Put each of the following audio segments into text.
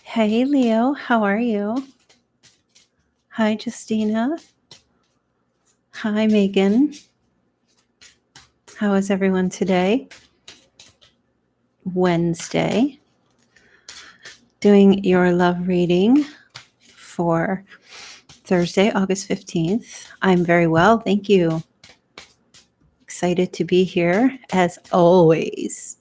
Hey, Leo, how are you? Hi, Justina. Hi, Megan. How is everyone today? Wednesday. Doing your love reading for Thursday, August 15th. I'm very well, thank you. Excited to be here, as always.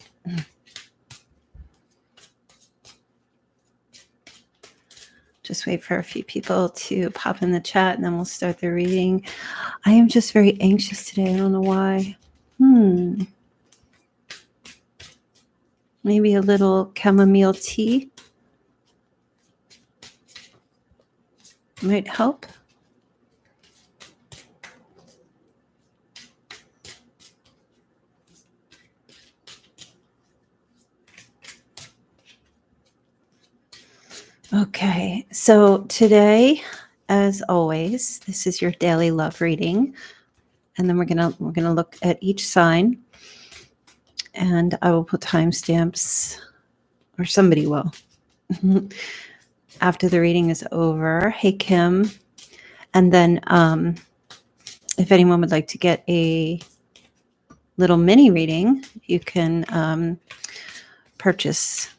Just wait for a few people to pop in the chat and then we'll start the reading. I am just very anxious today. I don't know why. Maybe a little chamomile tea might help. Okay, so today, as always, this is your daily love reading, and then we're gonna look at each sign, and I will put timestamps, or somebody will, after the reading is over. Hey, Kim, and then if anyone would like to get a little mini reading, you can purchase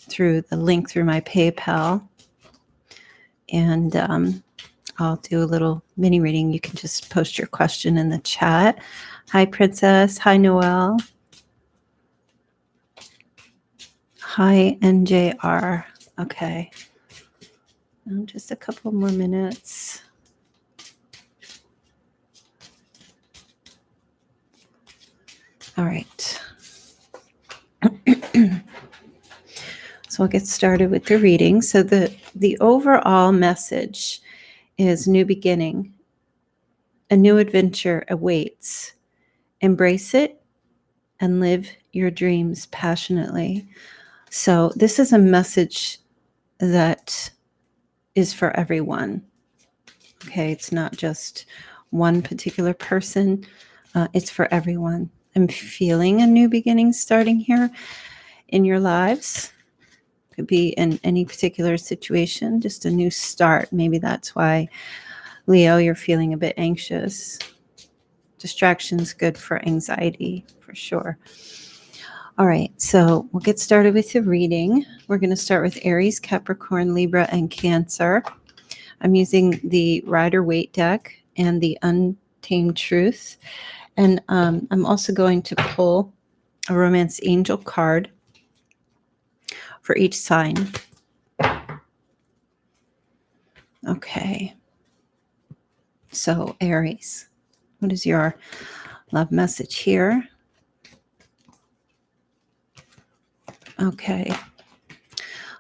through the link through my PayPal, and I'll do a little mini reading. You can just post your question in the chat. Hi, Princess. Hi, Noelle. Hi, NJR. Okay. Just a couple more minutes. All right. So we'll get started with the reading. So the overall message is new beginning. A new adventure awaits. Embrace it and live your dreams passionately. So this is a message that is for everyone. Okay, it's not just one particular person. It's for everyone. I'm feeling a new beginning starting here in your lives. Could be in any particular situation, just a new start. Maybe that's why, Leo, you're feeling a bit anxious. Distraction's good for anxiety, for sure. All right, so we'll get started with the reading. We're going to start with Aries, Capricorn, Libra, and Cancer. I'm using the Rider-Waite deck and the Untamed Truth. And I'm also going to pull a Romance Angel card for each sign. Okay. So, Aries, what is your love message here? Okay.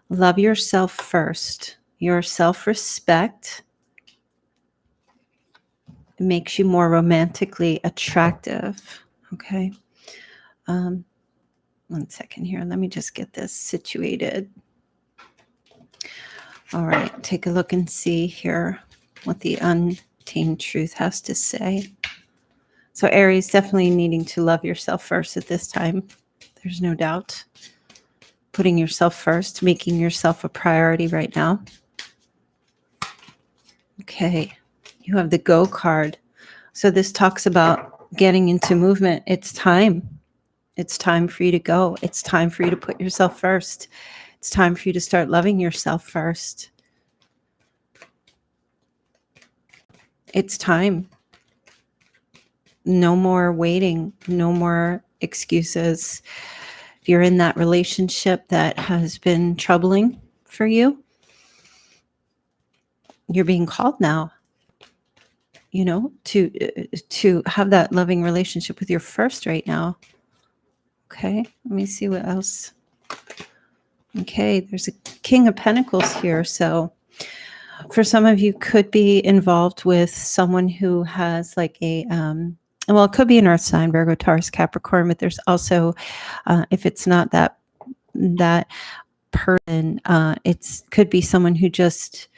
Love yourself first. Your self-respect makes you more romantically attractive. Okay. 1 second here. Let me just get this situated. All right. Take a look and see here what the Untamed Truth has to say. So Aries, definitely needing to love yourself first at this time. There's no doubt. Putting yourself first, making yourself a priority right now. Okay. You have the Go card. So this talks about getting into movement. It's time. It's time for you to go. It's time for you to put yourself first. It's time for you to start loving yourself first. It's time. No more waiting. No more excuses. If you're in that relationship that has been troubling for you, you're being called now, you know, to have that loving relationship with your first right now. Okay, let me see what else. Okay, there's a King of Pentacles here. So for some of you, could be involved with someone who has like a, well, it could be an earth sign, Virgo, Taurus, Capricorn, but there's also, if it's not that person, it could be someone who just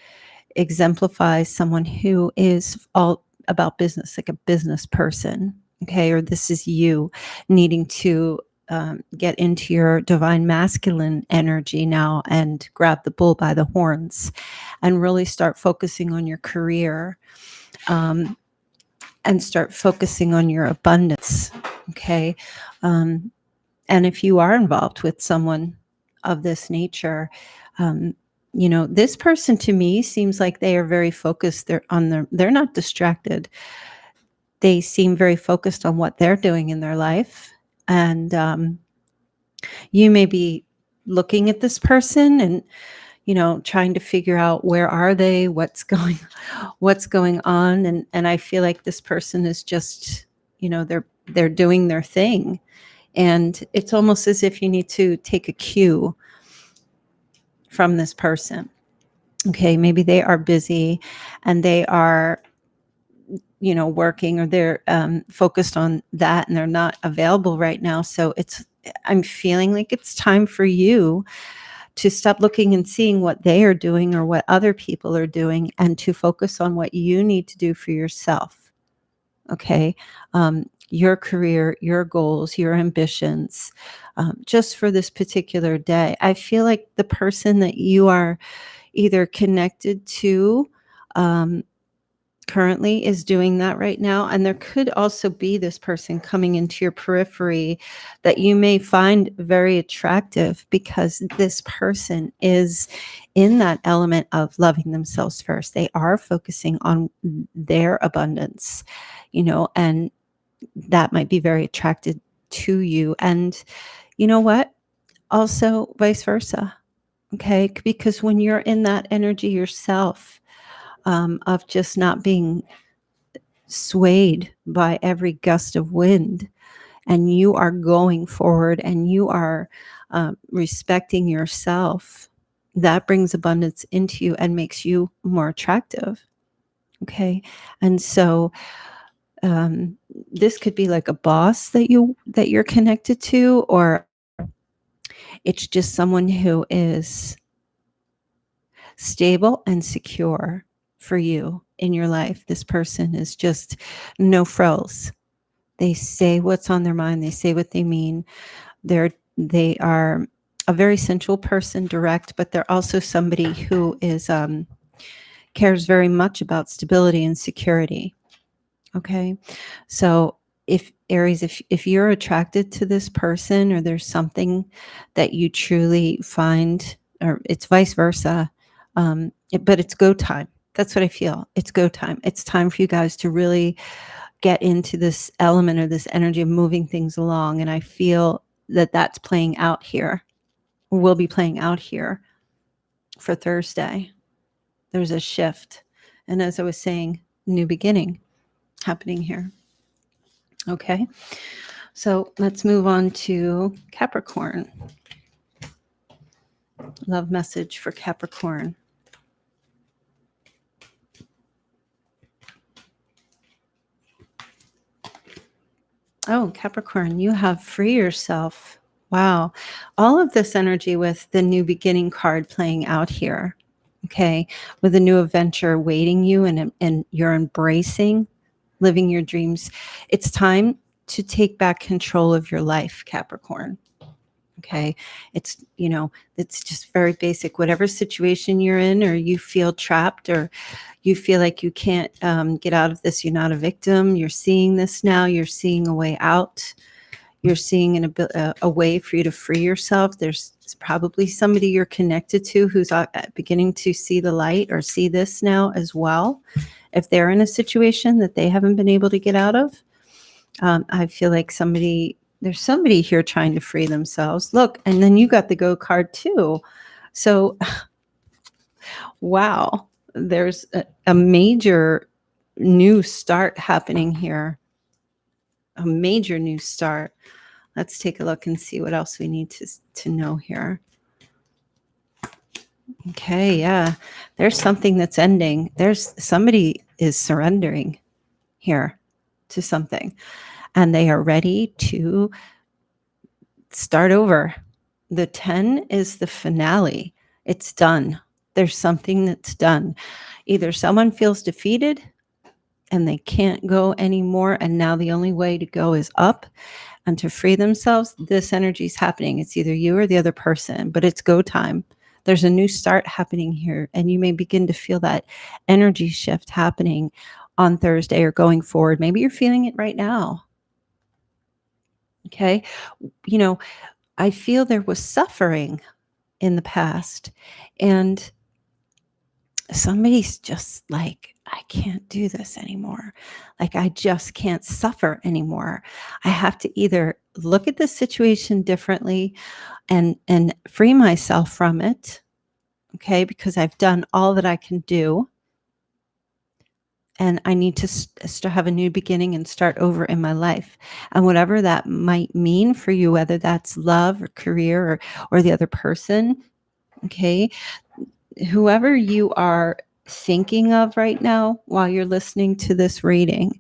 exemplifies someone who is all about business, like a business person. Okay, or this is you needing to get into your divine masculine energy now and grab the bull by the horns and really start focusing on your career, and start focusing on your abundance. Okay. And if you are involved with someone of this nature, this person to me seems like they are very focused. They're not distracted. They seem very focused on what they're doing in their life. And you may be looking at this person and, trying to figure out where are they, what's going on. And I feel like this person is just, they're doing their thing. And it's almost as if you need to take a cue from this person. Okay, maybe they are busy and they are, working, or they're focused on that and they're not available right now. So I'm feeling like it's time for you to stop looking and seeing what they are doing or what other people are doing, and to focus on what you need to do for yourself. Okay. Your career, your goals, your ambitions, just for this particular day. I feel like the person that you are either connected to currently is doing that right now. And there could also be this person coming into your periphery that you may find very attractive, because this person is in that element of loving themselves first. They are focusing on their abundance, and that might be very attracted to you. And you know what? Also vice versa. Okay. Because when you're in that energy yourself, of just not being swayed by every gust of wind, and you are going forward and you are respecting yourself, that brings abundance into you and makes you more attractive. Okay. And so this could be like a boss that you're connected to, or it's just someone who is stable and secure for you in your life. This person is just no frills. They say what's on their mind. They say what they mean. They are a very sensual person, direct, but they're also somebody who is cares very much about stability and security. Okay. So if Aries, if you're attracted to this person, or there's something that you truly find, or it's vice versa, but it's go time. That's what I feel. It's go time. It's time for you guys to really get into this element or this energy of moving things along. And I feel that that's playing out here, or will be playing out here for Thursday. There's a shift. And as I was saying, new beginning happening here. Okay. So let's move on to Capricorn. Love message for Capricorn. Oh, Capricorn, you have free yourself. Wow. All of this energy with the new beginning card playing out here. Okay. With a new adventure awaiting you, and you're embracing living your dreams. It's time to take back control of your life, Capricorn. Okay. It's just very basic. Whatever situation you're in, or you feel trapped, or you feel like you can't get out of this, you're not a victim. You're seeing this now. You're seeing a way out. You're seeing a way for you to free yourself. There's probably somebody you're connected to who's beginning to see the light, or see this now as well. If they're in a situation that they haven't been able to get out of, I feel like there's somebody here trying to free themselves. Look, and then you got the go card too. So, wow, there's a major new start happening here. A major new start. Let's take a look and see what else we need to know here. Okay, yeah. There's something that's ending. Somebody is surrendering here to something, and they are ready to start over. The 10 is the finale. It's done. There's something that's done. Either someone feels defeated and they can't go anymore, and now the only way to go is up, and to free themselves, this energy is happening. It's either you or the other person, but it's go time. There's a new start happening here, and you may begin to feel that energy shift happening on Thursday or going forward. Maybe you're feeling it right now. Okay. You know, I feel there was suffering in the past, and somebody's just like, I can't do this anymore. Like, I just can't suffer anymore. I have to either look at the situation differently and free myself from it, okay, because I've done all that I can do, and I need to have a new beginning and start over in my life. And whatever that might mean for you, whether that's love or career or the other person, okay, whoever you are thinking of right now while you're listening to this reading,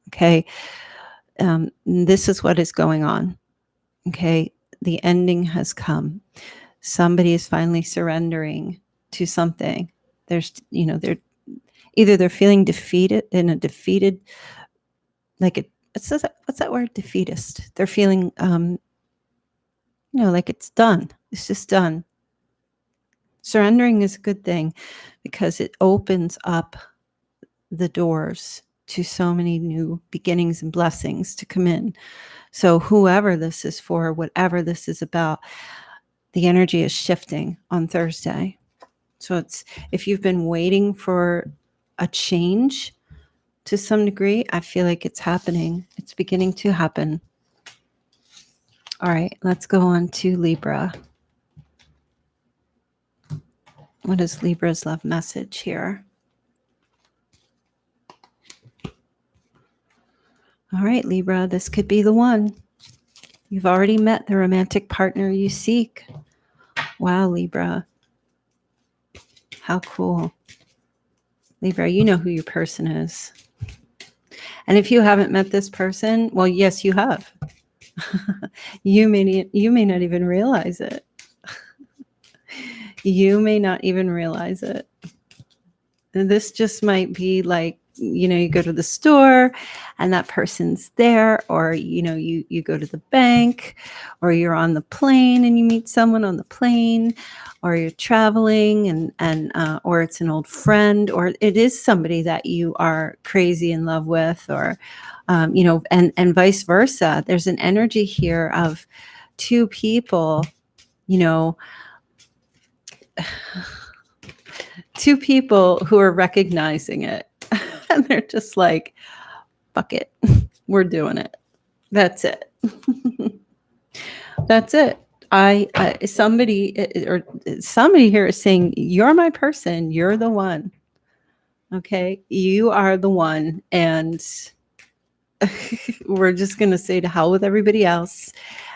okay, this is what is going on, okay? The ending has come. Somebody is finally surrendering to something. There's, they're feeling defeated, in a defeated, like what's that word? Defeatist. They're feeling, like it's done. It's just done. Surrendering is a good thing because it opens up the doors to so many new beginnings and blessings to come in. So whoever this is for, whatever this is about, the energy is shifting on Thursday. So it's, if you've been waiting for a change to some degree, I feel like it's happening. It's beginning to happen. All right, let's go on to Libra. What is Libra's love message here? All right, Libra, this could be the one. You've already met the romantic partner you seek. Wow, Libra. How cool. Libra, you know who your person is. And if you haven't met this person, well, yes, you have. You may not even realize it. You may not even realize it. And this just might be like, you go to the store and that person's there, or, you go to the bank, or you're on the plane and you meet someone on the plane, or you're traveling and or it's an old friend, or it is somebody that you are crazy in love with, or, and vice versa. There's an energy here of two people, two people who are recognizing it. And they're just like, fuck it. We're doing it. That's it. That's it. Somebody here is saying, you're my person. You're the one. Okay. You are the one. And we're just going to say to hell with everybody else.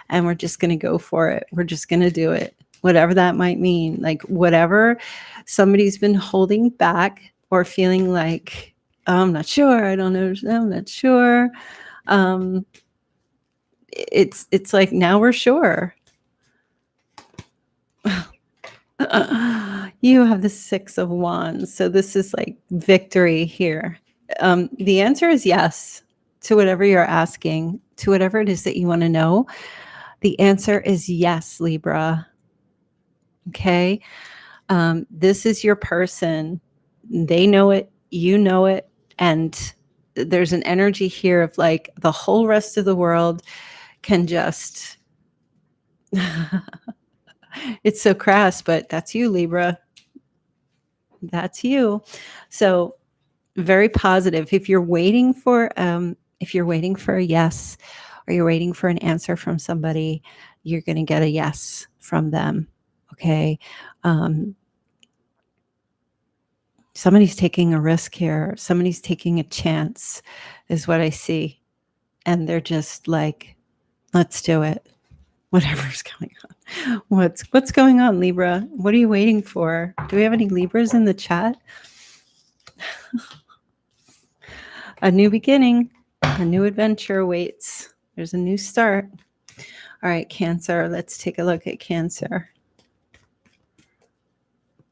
And we're just going to go for it. We're just going to do it. Whatever that might mean. Like, whatever somebody's been holding back or feeling like, I'm not sure. I don't know. I'm not sure. It's like, now we're sure. You have the 6 of Wands. So this is like victory here. The answer is yes to whatever you're asking, to whatever it is that you want to know. The answer is yes, Libra. Okay. This is your person. They know it. You know it. And there's an energy here of like, the whole rest of the world can just, it's so crass, but that's you, Libra. That's you. So very positive. If you're waiting for a yes, or you're waiting for an answer from somebody, you're going to get a yes from them. Okay. Somebody's taking a risk here. Somebody's taking a chance is what I see. And they're just like, let's do it. Whatever's going on. What's going on, Libra? What are you waiting for? Do we have any Libras in the chat? A new beginning, a new adventure awaits. There's a new start. All right, Cancer. Let's take a look at Cancer.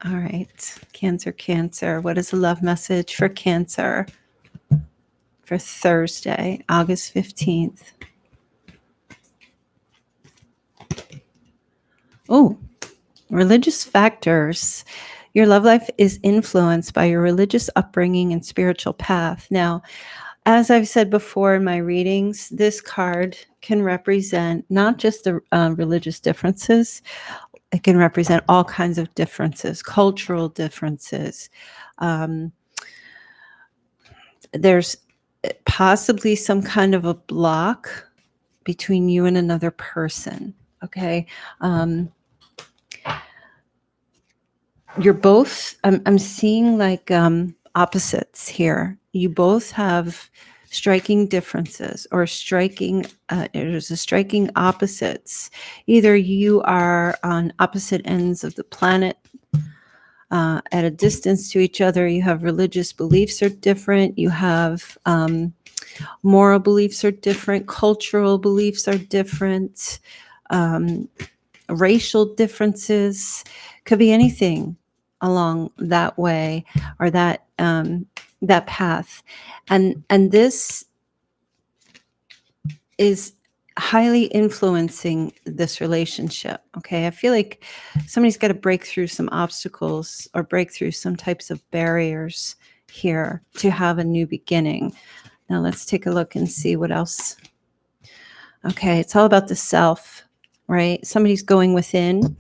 All right, Cancer. What is the love message for Cancer for Thursday, August 15th? Oh, religious factors. Your love life is influenced by your religious upbringing and spiritual path. Now, as I've said before in my readings, this card can represent not just the religious differences, it can represent all kinds of differences, cultural differences. There's possibly some kind of a block between you and another person. Okay. You're both, I'm seeing like opposites here. You both have striking differences or there's a striking opposites. Either you are on opposite ends of the planet, at a distance to each other. You have religious beliefs are different. You have moral beliefs are different. Cultural beliefs are different. Racial differences, could be anything along that way or that path, and this is highly influencing this relationship. Okay, I feel like somebody's got to break through some obstacles or break through some types of barriers here to have a new beginning. Now let's take a look and see what else. Okay, it's all about the self, right? Somebody's going within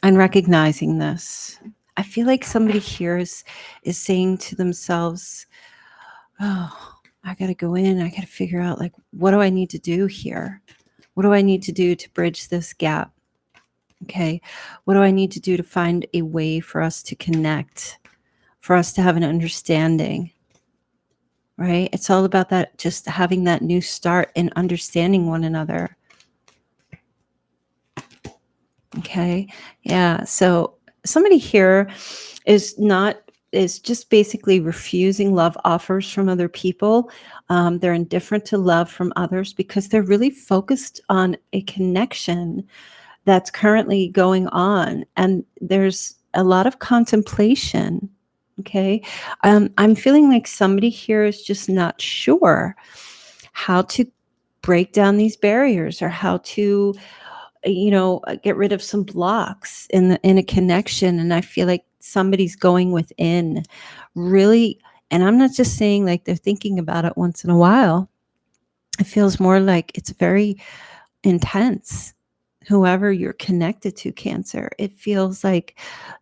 and recognizing this. I feel like somebody here is saying to themselves, oh, I got to go in. I got to figure out, like, what do I need to do here? What do I need to do to bridge this gap? Okay. What do I need to do to find a way for us to connect, for us to have an understanding? Right? It's all about that, just having that new start and understanding one another. Okay. Yeah. So somebody here is just basically refusing love offers from other people. They're indifferent to love from others because they're really focused on a connection that's currently going on. And there's a lot of contemplation. Okay. I'm feeling like somebody here is just not sure how to break down these barriers or how to get rid of some blocks in a connection. And I feel like somebody's going within really, and I'm not just saying like they're thinking about it once in a while. It feels more like it's very intense. Whoever you're connected to, Cancer, it feels like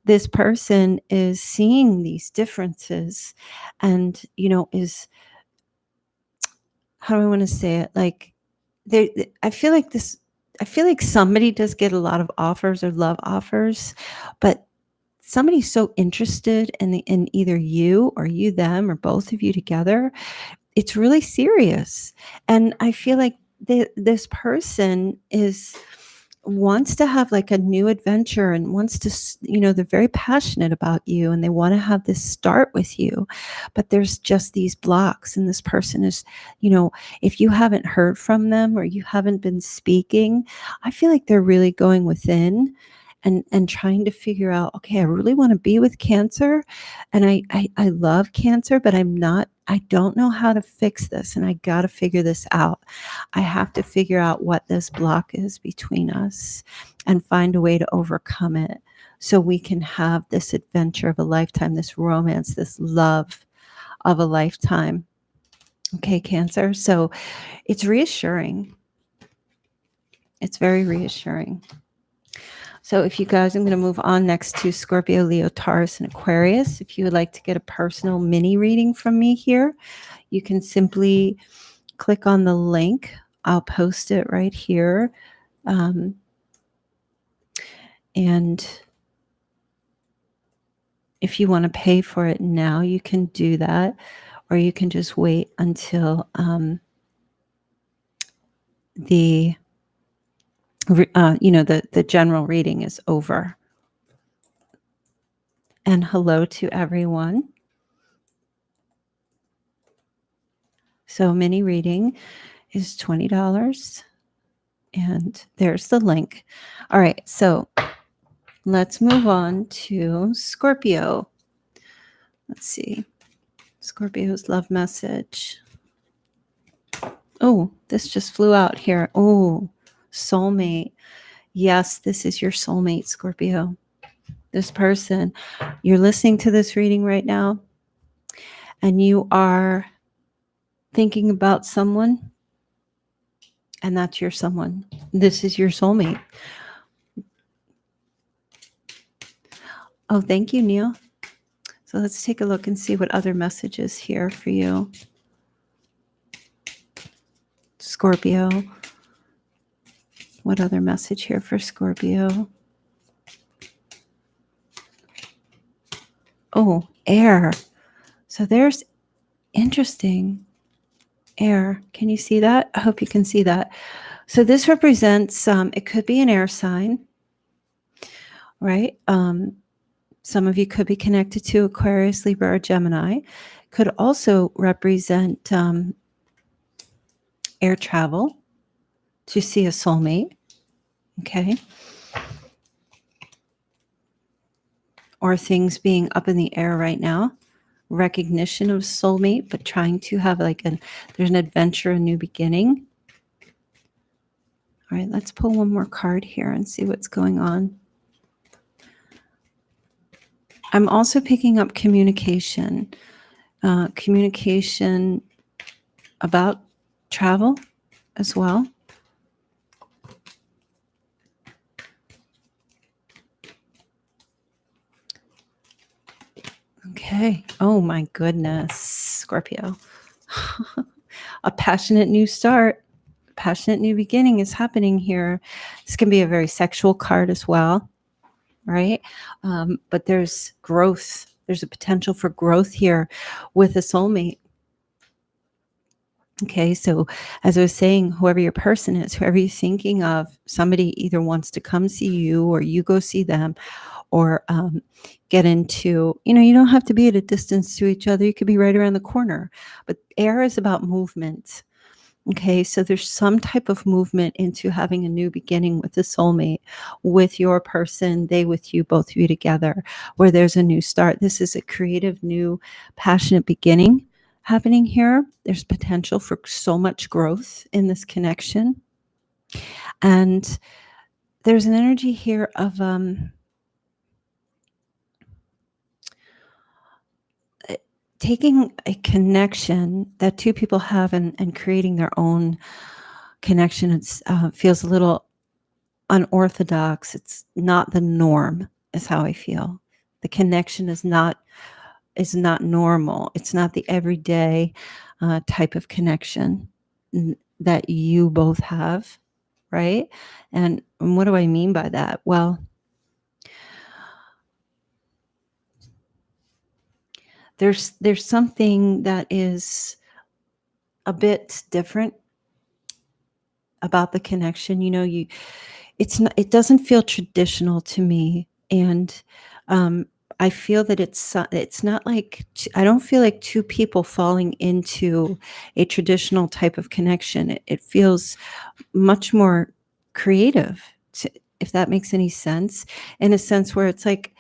this person is seeing these differences and is, how do I want to say it, like I feel like somebody does get a lot of offers or love offers, but somebody's so interested in either you or you them or both of you together. It's really serious. And I feel like this person wants to have like a new adventure and wants to, they're very passionate about you and they want to have this start with you, but there's just these blocks. And this person is, if you haven't heard from them or you haven't been speaking, I feel like they're really going within and trying to figure out, okay, I really want to be with Cancer and I love Cancer, but I don't know how to fix this and I got to figure this out. I have to figure out what this block is between us and find a way to overcome it so we can have this adventure of a lifetime, this romance, this love of a lifetime. Okay, Cancer. So it's reassuring. It's very reassuring. So if you guys, I'm going to move on next to Scorpio, Leo, Taurus, and Aquarius. If you would like to get a personal mini reading from me here, you can simply click on the link. I'll post it right here. And if you want to pay for it now, you can do that, or you can just wait until the general reading is over. And hello to everyone. So mini reading is $20. And there's the link. All right, so let's move on to Scorpio. Let's see. Scorpio's love message. Oh, this just flew out here. Oh, Soulmate. Yes, this is your soulmate, Scorpio. This person, you're listening to this reading right now, and you are thinking about someone, and that's your someone. This is your soulmate. Oh, thank you, Neil. So let's take a look and see what other messages here for you. Scorpio. What other message here for Scorpio? Oh, air. So there's interesting air. Can you see that? I hope you can see that. So this represents, it could be an air sign, right? Some of you could be connected to Aquarius, Libra, or Gemini. Could also represent air travel to see a soulmate, okay? Or things being up in the air right now. Recognition of soulmate, but trying to have there's an adventure, a new beginning. All right, let's pull one more card here and see what's going on. I'm also picking up communication. Communication about travel as well. Okay. Oh my goodness, Scorpio. A passionate new start, passionate new beginning is happening here. This can be a very sexual card as well, right? But there's growth. There's a potential for growth here with a soulmate. Okay, so as I was saying, whoever your person is, whoever you're thinking of, somebody either wants to come see you or you go see them, or get into, you don't have to be at a distance to each other. You could be right around the corner. But air is about movement. Okay, so there's some type of movement into having a new beginning with a soulmate, with your person, they with you, both of you together, where there's a new start. This is a creative, new, passionate beginning happening here. There's potential for so much growth in this connection. And there's an energy here of taking a connection that two people have and creating their own connection. It feels a little unorthodox. It's not the norm, is how I feel. The connection is not normal. It's not the everyday type of connection that you both have, right? And what do I mean by that? Well, there's something that is a bit different about the connection. It doesn't feel traditional to me, and I feel that it's not like, I don't feel like two people falling into a traditional type of connection. It feels much more creative, if that makes any sense, in a sense where it's like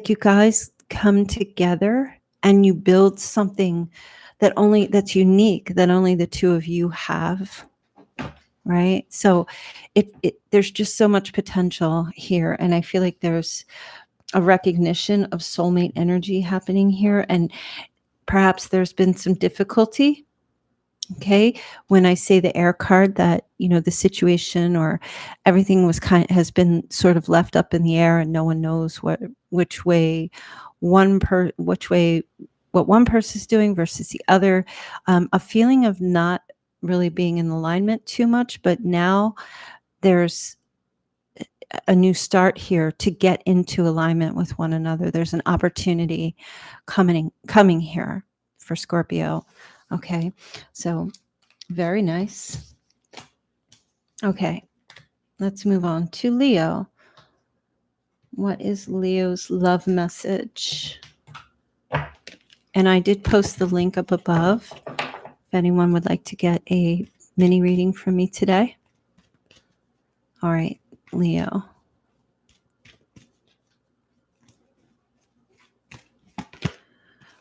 you guys come together and you build something that's unique, that only the two of you have. Right. So there's just so much potential here. And I feel like there's a recognition of soulmate energy happening here. And perhaps there's been some difficulty. Okay. When I say the air card, that, the situation or everything has been sort of left up in the air, and no one knows what one person's doing versus the other. A feeling of not really being in alignment too much, but now there's a new start here to get into alignment with one another. There's an opportunity coming here for Scorpio. Okay, so very nice. Okay, let's move on to Leo. What is Leo's love message? And I did post the link up above if anyone would like to get a mini reading from me today. All right, Leo.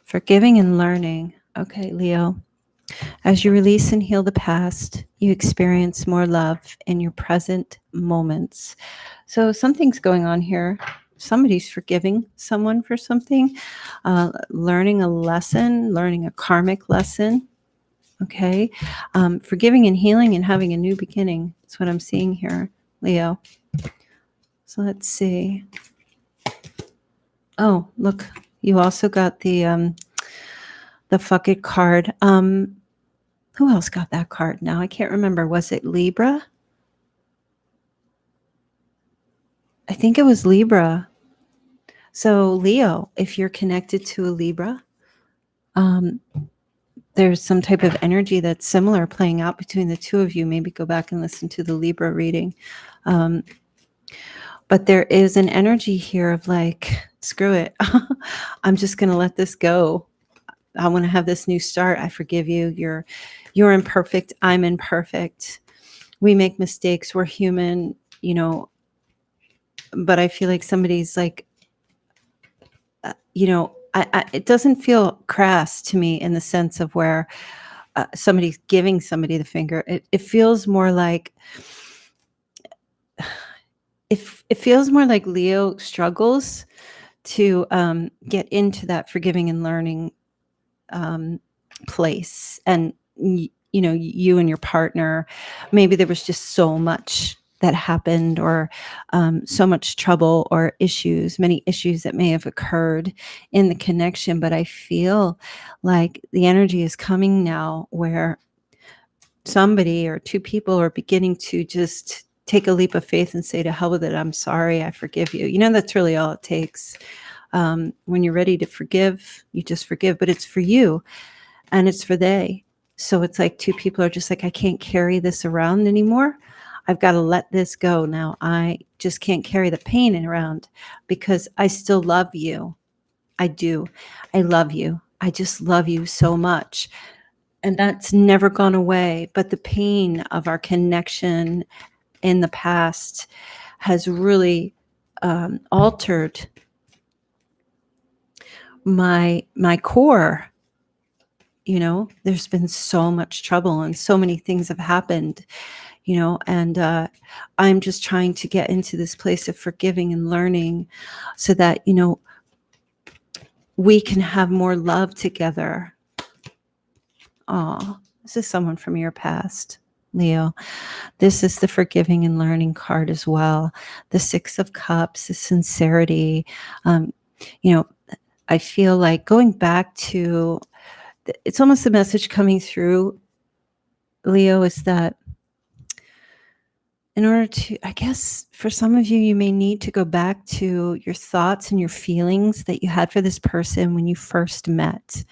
Forgiving and learning. Okay, Leo. As you release and heal the past, you experience more love in your present moments. So something's going on here. Somebody's forgiving someone for something, learning a lesson, learning a karmic lesson. Okay. Forgiving and healing and having a new beginning. That's what I'm seeing here, Leo. So let's see. Oh, look, you also got the fuck it card. Who else got that card now? I can't remember. Was it Libra? I think it was Libra. So Leo, if you're connected to a Libra, there's some type of energy that's similar playing out between the two of you. Maybe go back and listen to the Libra reading. But there is an energy here of like, screw it. I'm just going to let this go. I want to have this new start. I forgive you. You're imperfect. I'm imperfect. We make mistakes. We're human, you know, but I feel like somebody's like, you know, it doesn't feel crass to me in the sense of where somebody's giving somebody the finger. It feels more like, it feels more like Leo struggles to get into that forgiving and learning place. And, you know, you and your partner, maybe there was just so much that happened, or so much trouble or issues, many issues that may have occurred in the connection. But I feel like the energy is coming now where somebody or two people are beginning to just take a leap of faith and say, to hell with it, I'm sorry, I forgive you. You know, that's really all it takes. When you're ready to forgive, you just forgive, but it's for you and it's for they. So it's like two people are just like, I can't carry this around anymore. I've got to let this go now. I just can't carry the pain around because I still love you. I do. I love you. I just love you so much. And that's never gone away. But the pain of our connection in the past has really altered my core. You know, there's been so much trouble and so many things have happened, you know, and I'm just trying to get into this place of forgiving and learning so that, you know, we can have more love together. Oh, this is someone from your past, Leo. This is the forgiving and learning card as well. The Six of Cups, the sincerity. You know, I feel like going back to, it's almost a message coming through, Leo, is that in order to, I guess for some of you, you may need to go back to your thoughts and your feelings that you had for this person when you first met.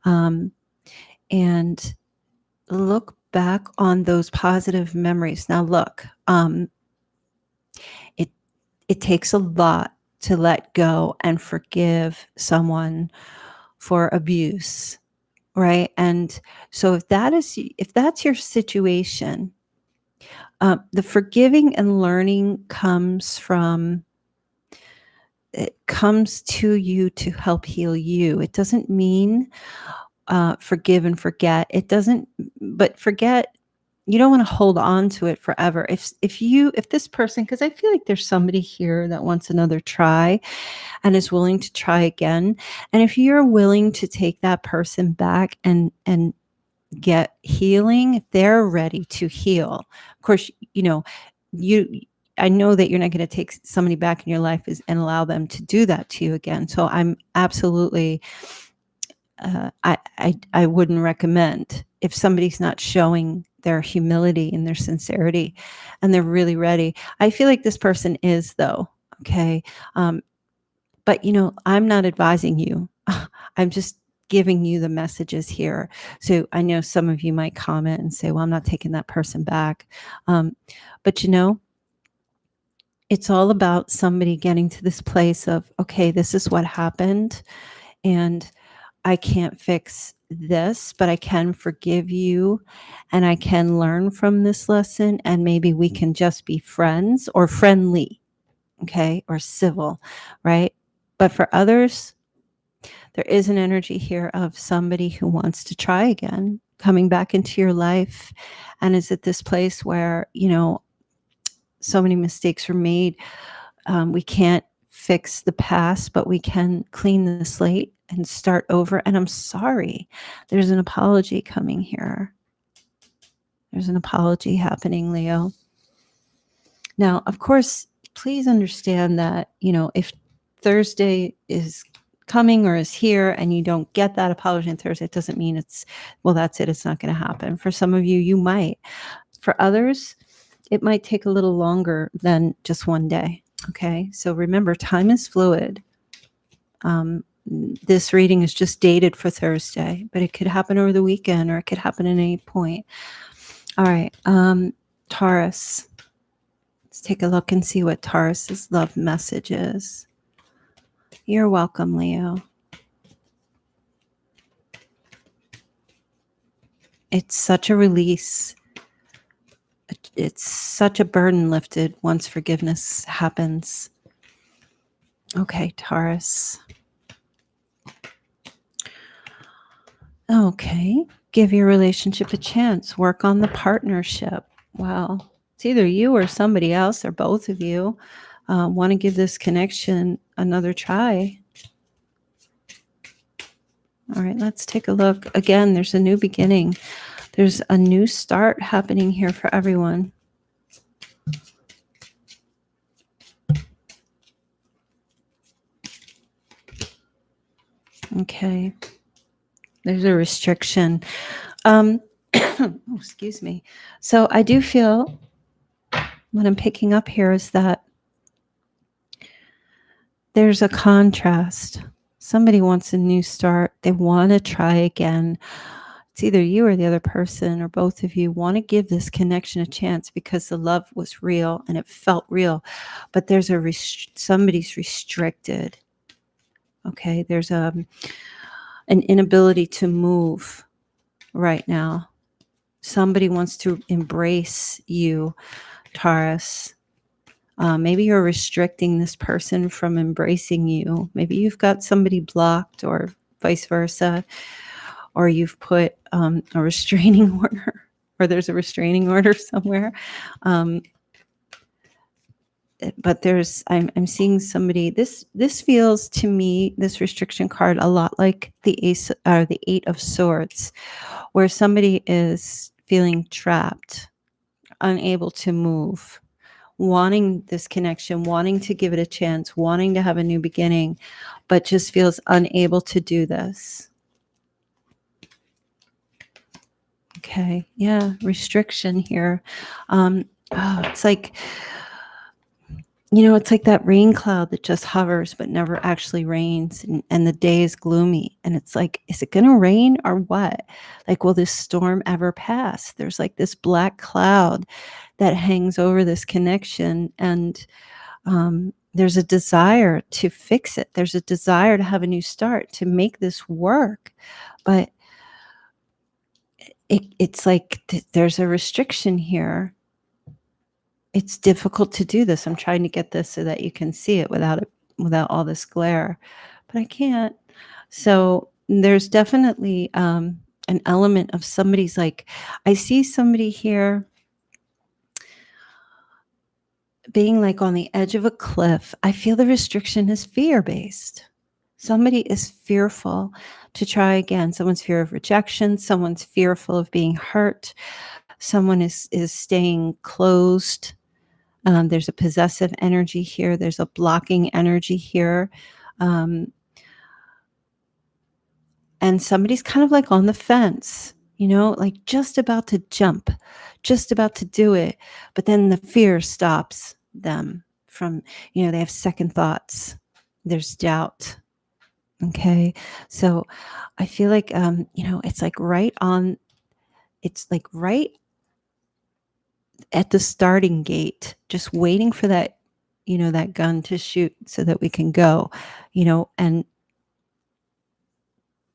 And look back on those positive memories. Now, look, it takes a lot to let go and forgive someone for abuse, right? And so if that's your situation, the forgiving and learning comes to you to help heal you. It doesn't mean forgive and forget. It doesn't, but forget, you don't want to hold on to it forever. If this person, because I feel like there's somebody here that wants another try and is willing to try again. And if you're willing to take that person back and get healing, if they're ready to heal, of course, you know, I know that you're not going to take somebody back in your life and allow them to do that to you again. So I'm absolutely, I wouldn't recommend if somebody's not showing their humility and their sincerity and they're really ready. I feel like this person is, though. Okay. But, you know, I'm not advising you. I'm just giving you the messages here. So I know some of you might comment and say, well, I'm not taking that person back. But, you know, it's all about somebody getting to this place of, okay, this is what happened. And I can't fix this, but I can forgive you and I can learn from this lesson. And maybe we can just be friends or friendly, okay, or civil, right? But for others, there is an energy here of somebody who wants to try again. coming back into your life and is at this place where, so many mistakes were made. We can't fix the past, but we can clean the slate and start over. And I'm sorry. There's an apology coming here. There's an apology happening, Leo. Now, of course, please understand that, if Thursday is coming or is here and you don't get that apology on Thursday, it doesn't mean that's it. It's not going to happen. For some of you, you might. For others, it might take a little longer than just one day. Okay. So remember, time is fluid. This reading is just dated for Thursday, but it could happen over the weekend or it could happen at any point. All right. Taurus. Let's take a look and see what Taurus's love message is. You're welcome, Leo. It's such a release. It's such a burden lifted once forgiveness happens. Okay, Taurus. Okay, give your relationship a chance. Work on the partnership. Wow. It's either you or somebody else or both of you want to give this connection another try. All right, let's take a look. Again, there's a new beginning. There's a new start happening here for everyone. Okay. There's a restriction. Excuse me. So I do feel what I'm picking up here is that there's a contrast. Somebody wants a new start. They want to try again. It's either you or the other person or both of you want to give this connection a chance because the love was real and it felt real. But there's somebody's restricted. Okay, there's an inability to move right now. Somebody wants to embrace you, Taurus. Maybe you're restricting this person from embracing you. Maybe you've got somebody blocked or vice versa, or you've put a restraining order, or there's a restraining order somewhere. But I'm seeing somebody, this feels to me, this restriction card, a lot like the the Eight of Swords, where somebody is feeling trapped, unable to move, wanting this connection, wanting to give it a chance, wanting to have a new beginning, but just feels unable to do this. Okay, yeah, restriction here. It's like, it's like that rain cloud that just hovers but never actually rains, and the day is gloomy. And it's like, is it going to rain or what? Like, will this storm ever pass? There's like this black cloud that hangs over this connection, and there's a desire to fix it. There's a desire to have a new start, to make this work. But it's like there's a restriction here. It's difficult to do this. I'm trying to get this so that you can see it without all this glare, but I can't. So there's definitely an element of somebody's like, I see somebody here being like on the edge of a cliff. I feel the restriction is fear-based. Somebody is fearful to try again. Someone's fear of rejection. Someone's fearful of being hurt. Someone is staying closed. There's a possessive energy here. There's a blocking energy here. And somebody's kind of like on the fence, like just about to jump, just about to do it. But then the fear stops them from, they have second thoughts. There's doubt. Okay. So I feel like, it's like right at the starting gate, just waiting for that, that gun to shoot so that we can go, and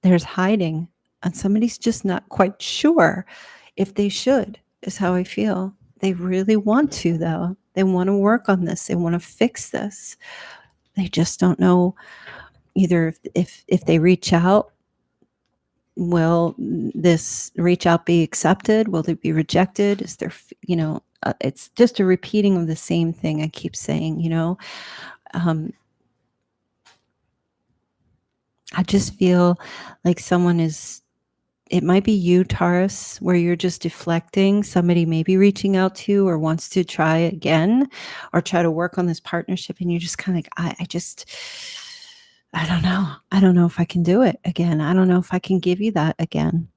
there's hiding, and somebody's just not quite sure if they should, is how I feel. They really want to, though. They want to work on this. They want to fix this. They just don't know either if they reach out Will this reach out be accepted? Will it be rejected? Is there, it's just a repeating of the same thing I keep saying, I just feel like it might be you, Taurus, where you're just deflecting. Somebody may be reaching out to you or wants to try again or try to work on this partnership. And you're just kind of like, I don't know. I don't know if I can do it again. I don't know if I can give you that again.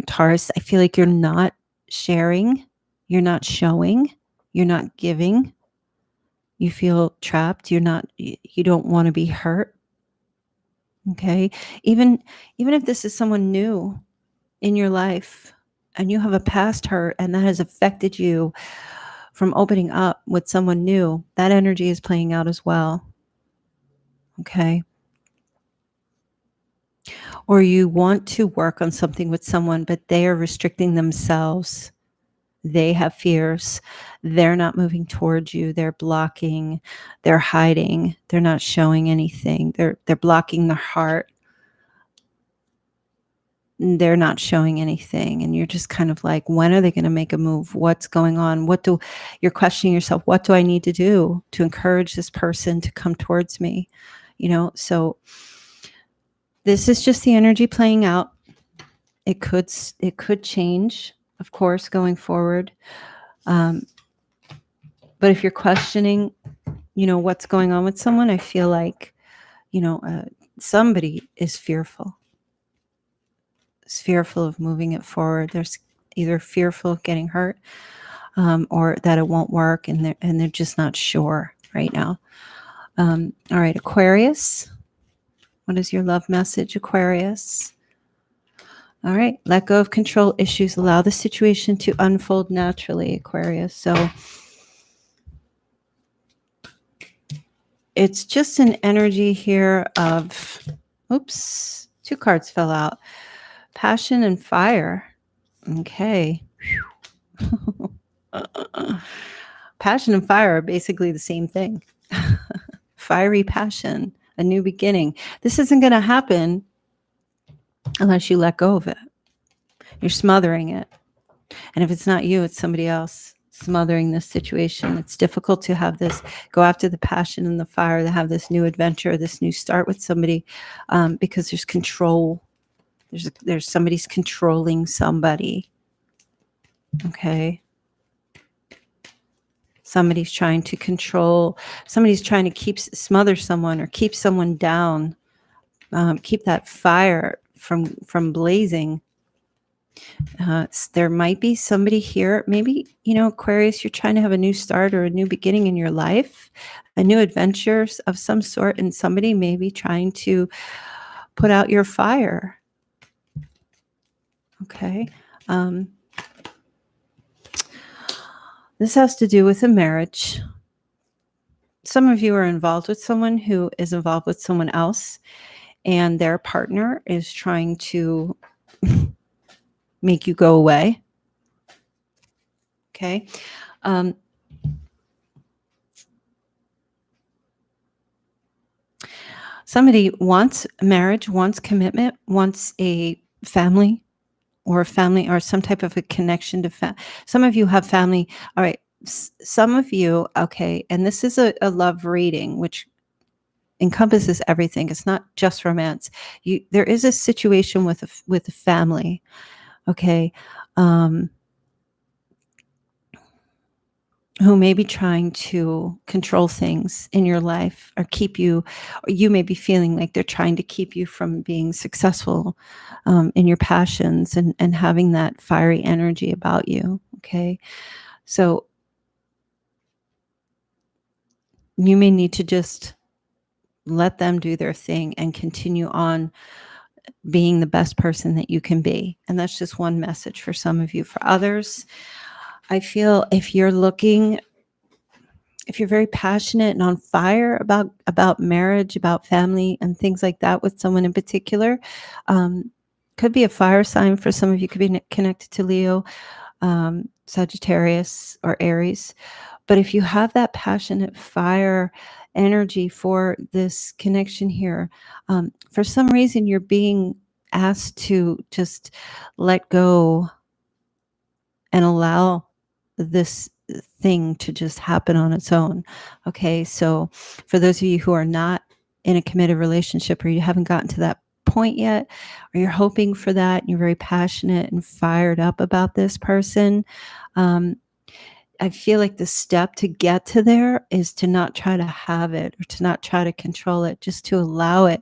Taurus, I feel like you're not sharing, you're not showing, you're not giving. You feel trapped. You don't want to be hurt. Okay. Even if this is someone new in your life and you have a past hurt and that has affected you from opening up with someone new, that energy is playing out as well. Okay. Or you want to work on something with someone, but they are restricting themselves. They have fears. They're not moving towards you. They're blocking. They're hiding. They're not showing anything. They're blocking their heart. They're not showing anything. And you're just kind of like, when are they going to make a move? What's going on? You're questioning yourself. What do I need to do to encourage this person to come towards me? So this is just the energy playing out. It could change, of course, going forward. But if you're questioning, what's going on with someone, I feel like, somebody is fearful. Is fearful of moving it forward. There's either fearful of getting hurt, or that it won't work, and they're just not sure right now. All right, Aquarius. What is your love message, Aquarius? All right, let go of control issues. Allow the situation to unfold naturally, Aquarius. So it's just an energy here of, oops, 2 cards fell out. Passion and fire. Okay. Passion and fire are basically the same thing. Fiery passion, a new beginning. This isn't going to happen unless you let go of it. You're smothering it. And if it's not you, it's somebody else smothering this situation. It's difficult to have this, go after the passion and the fire, to have this new adventure, this new start with somebody, because there's control. There's somebody's controlling somebody. Okay. Somebody's trying to control, somebody's trying to smother someone or keep someone down, keep that fire from blazing. There might be somebody here, maybe, Aquarius, you're trying to have a new start or a new beginning in your life, a new adventure of some sort, and somebody may be trying to put out your fire. Okay. This has to do with a marriage. Some of you are involved with someone who is involved with someone else, and their partner is trying to make you go away. Okay. Somebody wants marriage, wants commitment, wants a family or some type of a connection to some of you have family. All right. Some of you, okay, and this is a love reading, which encompasses everything. It's not just romance. There is a situation with a family, okay, who may be trying to control things in your life or keep you, or you may be feeling like they're trying to keep you from being successful in your passions and having that fiery energy about you. Okay. So you may need to just let them do their thing and continue on being the best person that you can be. And that's just one message for some of you. For others, I feel if you're very passionate and on fire about marriage, about family and things like that with someone in particular, could be a fire sign for some of you, could be connected to Leo, Sagittarius, or Aries. But if you have that passionate fire energy for this connection here, for some reason you're being asked to just let go and allow this thing to just happen on its own. Okay, so for those of you who are not in a committed relationship, or you haven't gotten to that point yet, or you're hoping for that, and you're very passionate and fired up about this person, I feel like the step to get to there is to not try to have it or to not try to control it, just to allow it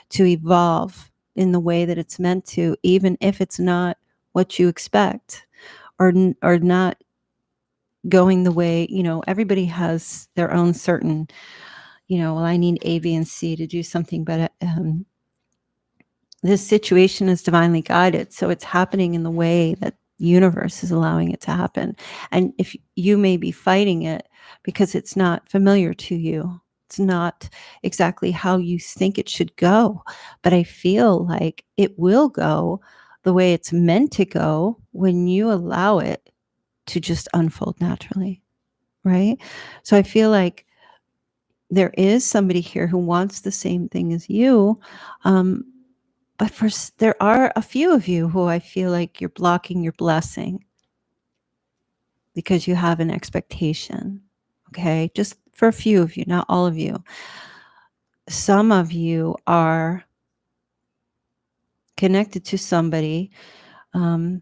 to evolve in the way that it's meant to, even if it's not what you expect, or not going the way, everybody has their own certain, well, I need A, B, and C to do something, but this situation is divinely guided. So it's happening in the way that the universe is allowing it to happen. And if you may be fighting it because it's not familiar to you, it's not exactly how you think it should go, but I feel like it will go the way it's meant to go when you allow it to just unfold naturally, right? So I feel like there is somebody here who wants the same thing as you, but there are a few of you who I feel like you're blocking your blessing because you have an expectation, okay? Just for a few of you, not all of you. Some of you are connected to somebody who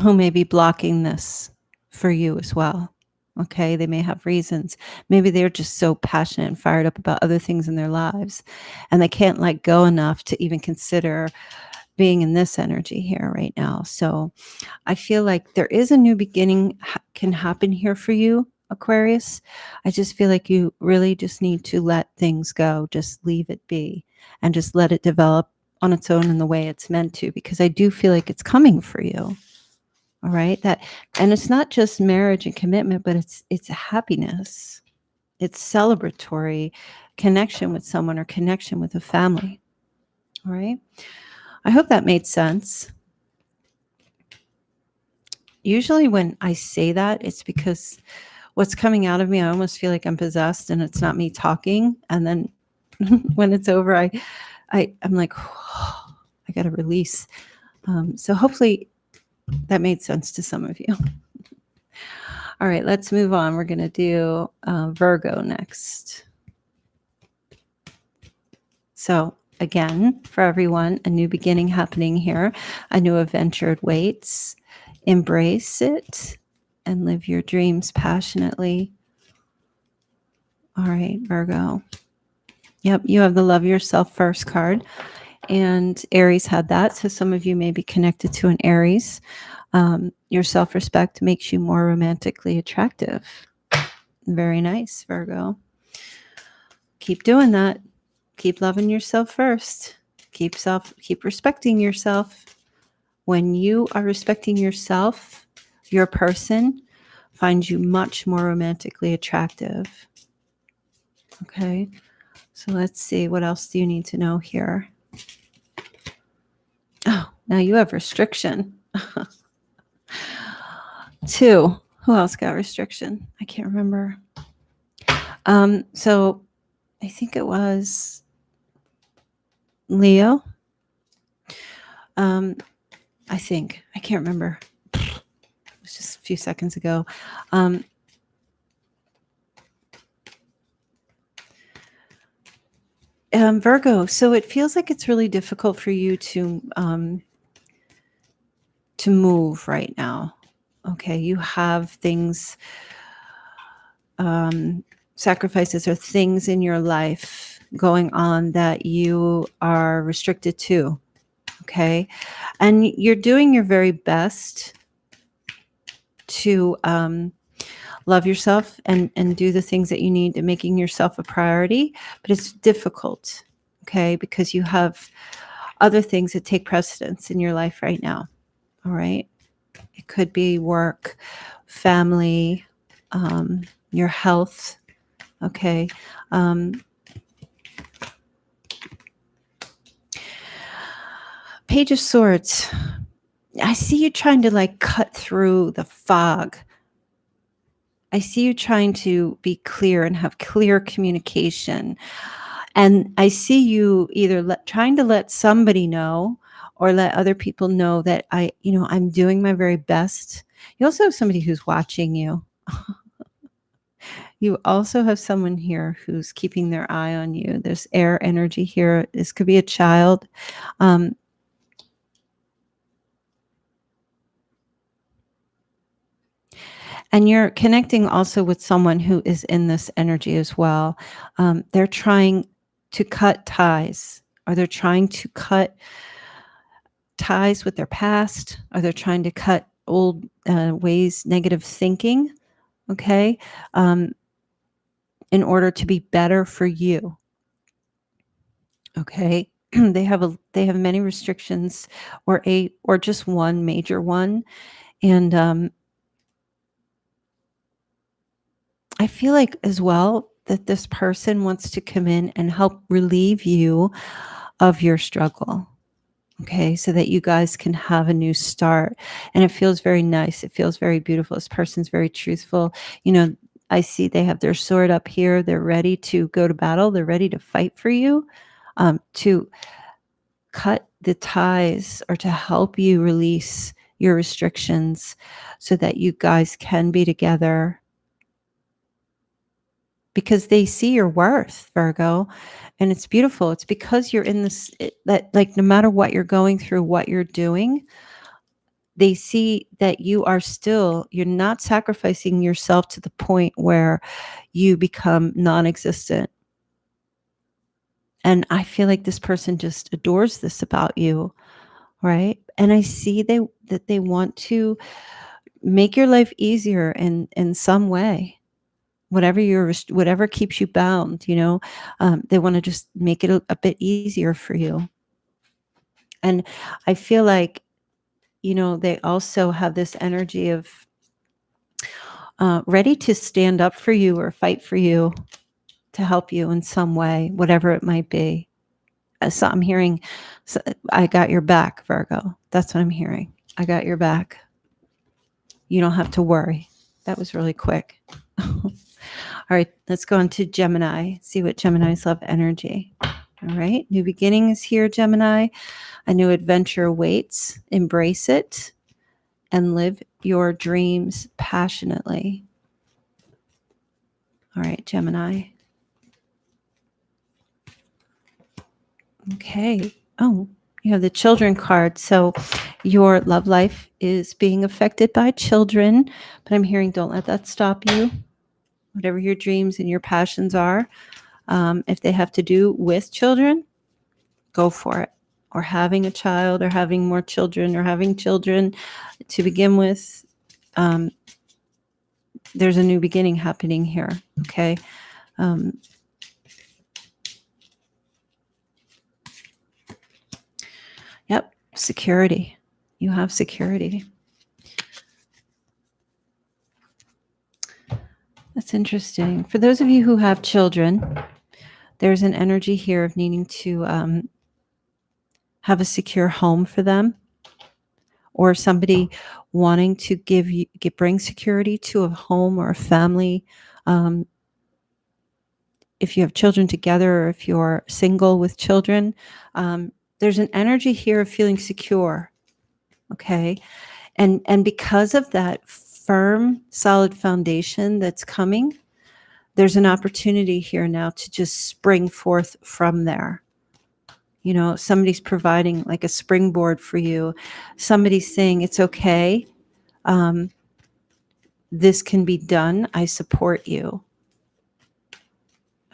may be blocking this for you as well. Okay, they may have reasons. Maybe they're just so passionate and fired up about other things in their lives, and they can't let go enough to even consider being in this energy here right now. So I feel like there is a new beginning can happen here for you, Aquarius. I just feel like you really just need to let things go. Just leave it be and just let it develop on its own in the way it's meant to, because I do feel like it's coming for you. All right. And it's not just marriage and commitment, but it's happiness. It's celebratory connection with someone or connection with a family. All right. I hope that made sense. Usually when I say that, it's because what's coming out of me, I almost feel like I'm possessed and it's not me talking. And then when it's over, I'm like, oh, I got to release. So hopefully that made sense to some of you. All right, let's move on. We're going to do Virgo next. So again, for everyone, a new beginning happening here. A new adventure waits. Embrace it and live your dreams passionately. All right, Virgo. Yep, you have the love yourself first card. And Aries had that. So some of you may be connected to an Aries. Your self-respect makes you more romantically attractive. Very nice, Virgo. Keep doing that. Keep loving yourself first. Keep respecting yourself. When you are respecting yourself, your person finds you much more romantically attractive. Okay, so let's see. What else do you need to know here? Oh, now you have restriction. 2. Who else got restriction? I can't remember. So I think it was Leo. I think. I can't remember. It was just a few seconds ago. Virgo. So it feels like it's really difficult for you to move right now. Okay, you have things, sacrifices or things in your life going on that you are restricted to. Okay, and you're doing your very best to love yourself and do the things that you need, and making yourself a priority, but it's difficult, okay, because you have other things that take precedence in your life right now. All right, it could be work, family, your health. Okay, Page of Swords. I see you trying to like cut through the fog I see you trying to be clear and have clear communication. And I see you either trying to let somebody know or let other people know that I'm doing my very best. You also have somebody who's watching you. You also have someone here who's keeping their eye on you. There's air energy here. This could be a child. And you're connecting also with someone who is in this energy as well. They're trying to cut ties, or they're trying to cut ties with their past, or they're trying to cut old ways, negative thinking, okay, in order to be better for you. Okay. They have many restrictions, or just one major one. And I feel like as well that this person wants to come in and help relieve you of your struggle. Okay, so that you guys can have a new start. And it feels very nice. It feels very beautiful. This person's very truthful. I see they have their sword up here. They're ready to go to battle. They're ready to fight for you, to cut the ties, or to help you release your restrictions so that you guys can be together, because they see your worth, Virgo, and it's beautiful. It's because you're in this, that like no matter what you're going through, what you're doing, they see that you're not sacrificing yourself to the point where you become non-existent. And I feel like this person just adores this about you, right? And I see that they want to make your life easier in some way. Whatever keeps you bound, they want to just make it a bit easier for you. And I feel like, they also have this energy of ready to stand up for you or fight for you, to help you in some way, whatever it might be. So I'm hearing, I got your back, Virgo. That's what I'm hearing. I got your back. You don't have to worry. That was really quick. All right, let's go on to Gemini. See what Gemini's love energy. All right, new beginning is here, Gemini. A new adventure awaits. Embrace it and live your dreams passionately. All right, Gemini. Okay. Oh, you have the children card. So your love life is being affected by children, but I'm hearing don't let that stop you. Whatever your dreams and your passions are, if they have to do with children, go for it. Or having a child, or having more children, or having children to begin with. There's a new beginning happening here. Okay. Yep. Security. You have security. That's interesting. For those of you who have children, there's an energy here of needing to have a secure home for them, or somebody wanting to bring security to a home or a family. If you have children together, or if you're single with children, there's an energy here of feeling secure. Okay. And because of that firm, solid foundation that's coming, there's an opportunity here now to just spring forth from there. Somebody's providing like a springboard for you. Somebody's saying, it's okay. This can be done. I support you.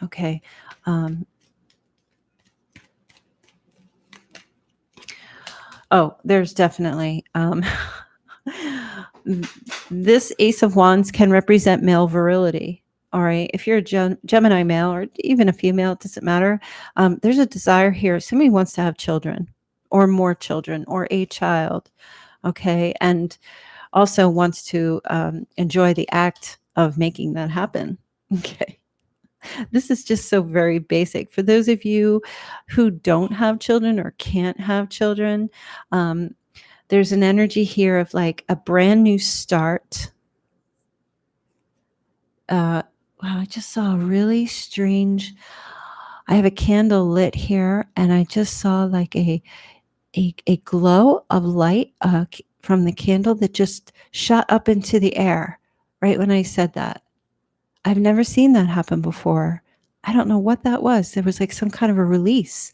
Okay. There's definitely, this Ace of Wands can represent male virility. All right. If you're a Gemini male, or even a female, it doesn't matter. There's a desire here. Somebody wants to have children, or more children, or a child. Okay. And also wants to enjoy the act of making that happen. Okay. This is just so very basic. For those of you who don't have children or can't have children, there's an energy here of like a brand new start. Wow, I just saw a really strange. I have a candle lit here, and I just saw like a glow of light from the candle that just shot up into the air right when I said that. I've never seen that happen before. I don't know what that was. There was like some kind of a release.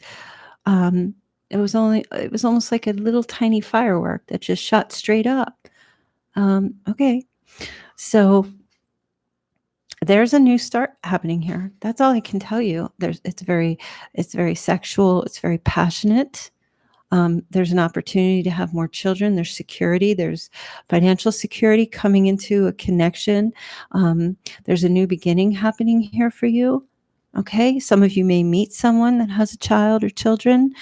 Um, it was almost like a little tiny firework that just shot straight up. Okay, so there's a new start happening here. That's all I can tell you. It's very sexual. It's very passionate. There's an opportunity to have more children. There's security. There's financial security coming into a connection. There's a new beginning happening here for you. Okay. Some of you may meet someone that has a child or children,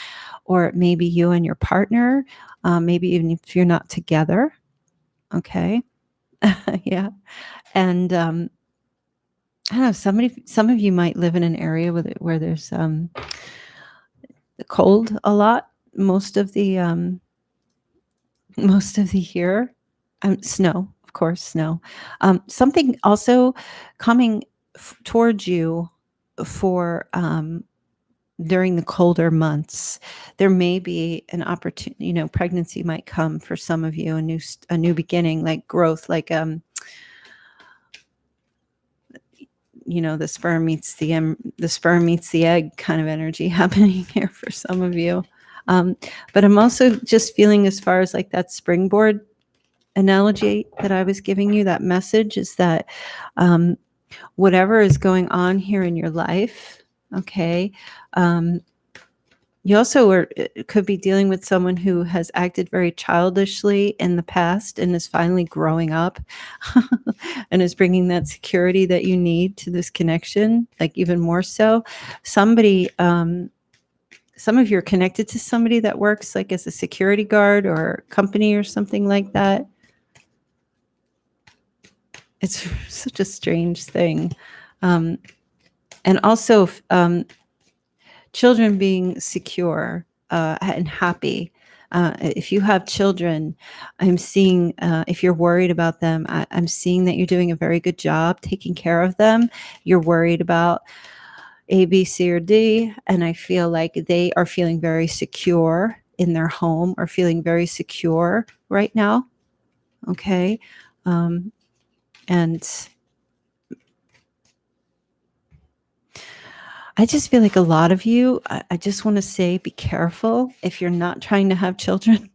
or maybe you and your partner, maybe even if you're not together. Okay. Yeah. And, I don't know, some of you might live in an area where there's cold a lot. Most of the year, snow, of course, snow. Something also coming towards you for during the colder months. There may be an opportunity. Pregnancy might come for some of you. A new beginning, like growth, like the sperm meets the egg kind of energy happening here for some of you. But I'm also just feeling, as far as like that springboard analogy that I was giving you, that message is that whatever is going on here in your life, okay, you also could be dealing with someone who has acted very childishly in the past and is finally growing up and is bringing that security that you need to this connection, like even more so. Some of you are connected to somebody that works like as a security guard or company or something like that. It's such a strange thing. And also children being secure and happy. If you have children, I'm seeing, if you're worried about them, I'm seeing that you're doing a very good job taking care of them. You're worried about A, B, C, or D, and I feel like they are feeling very secure in their home, or feeling very secure right now. Okay. And I just feel like a lot of you, I just want to say, be careful if you're not trying to have children,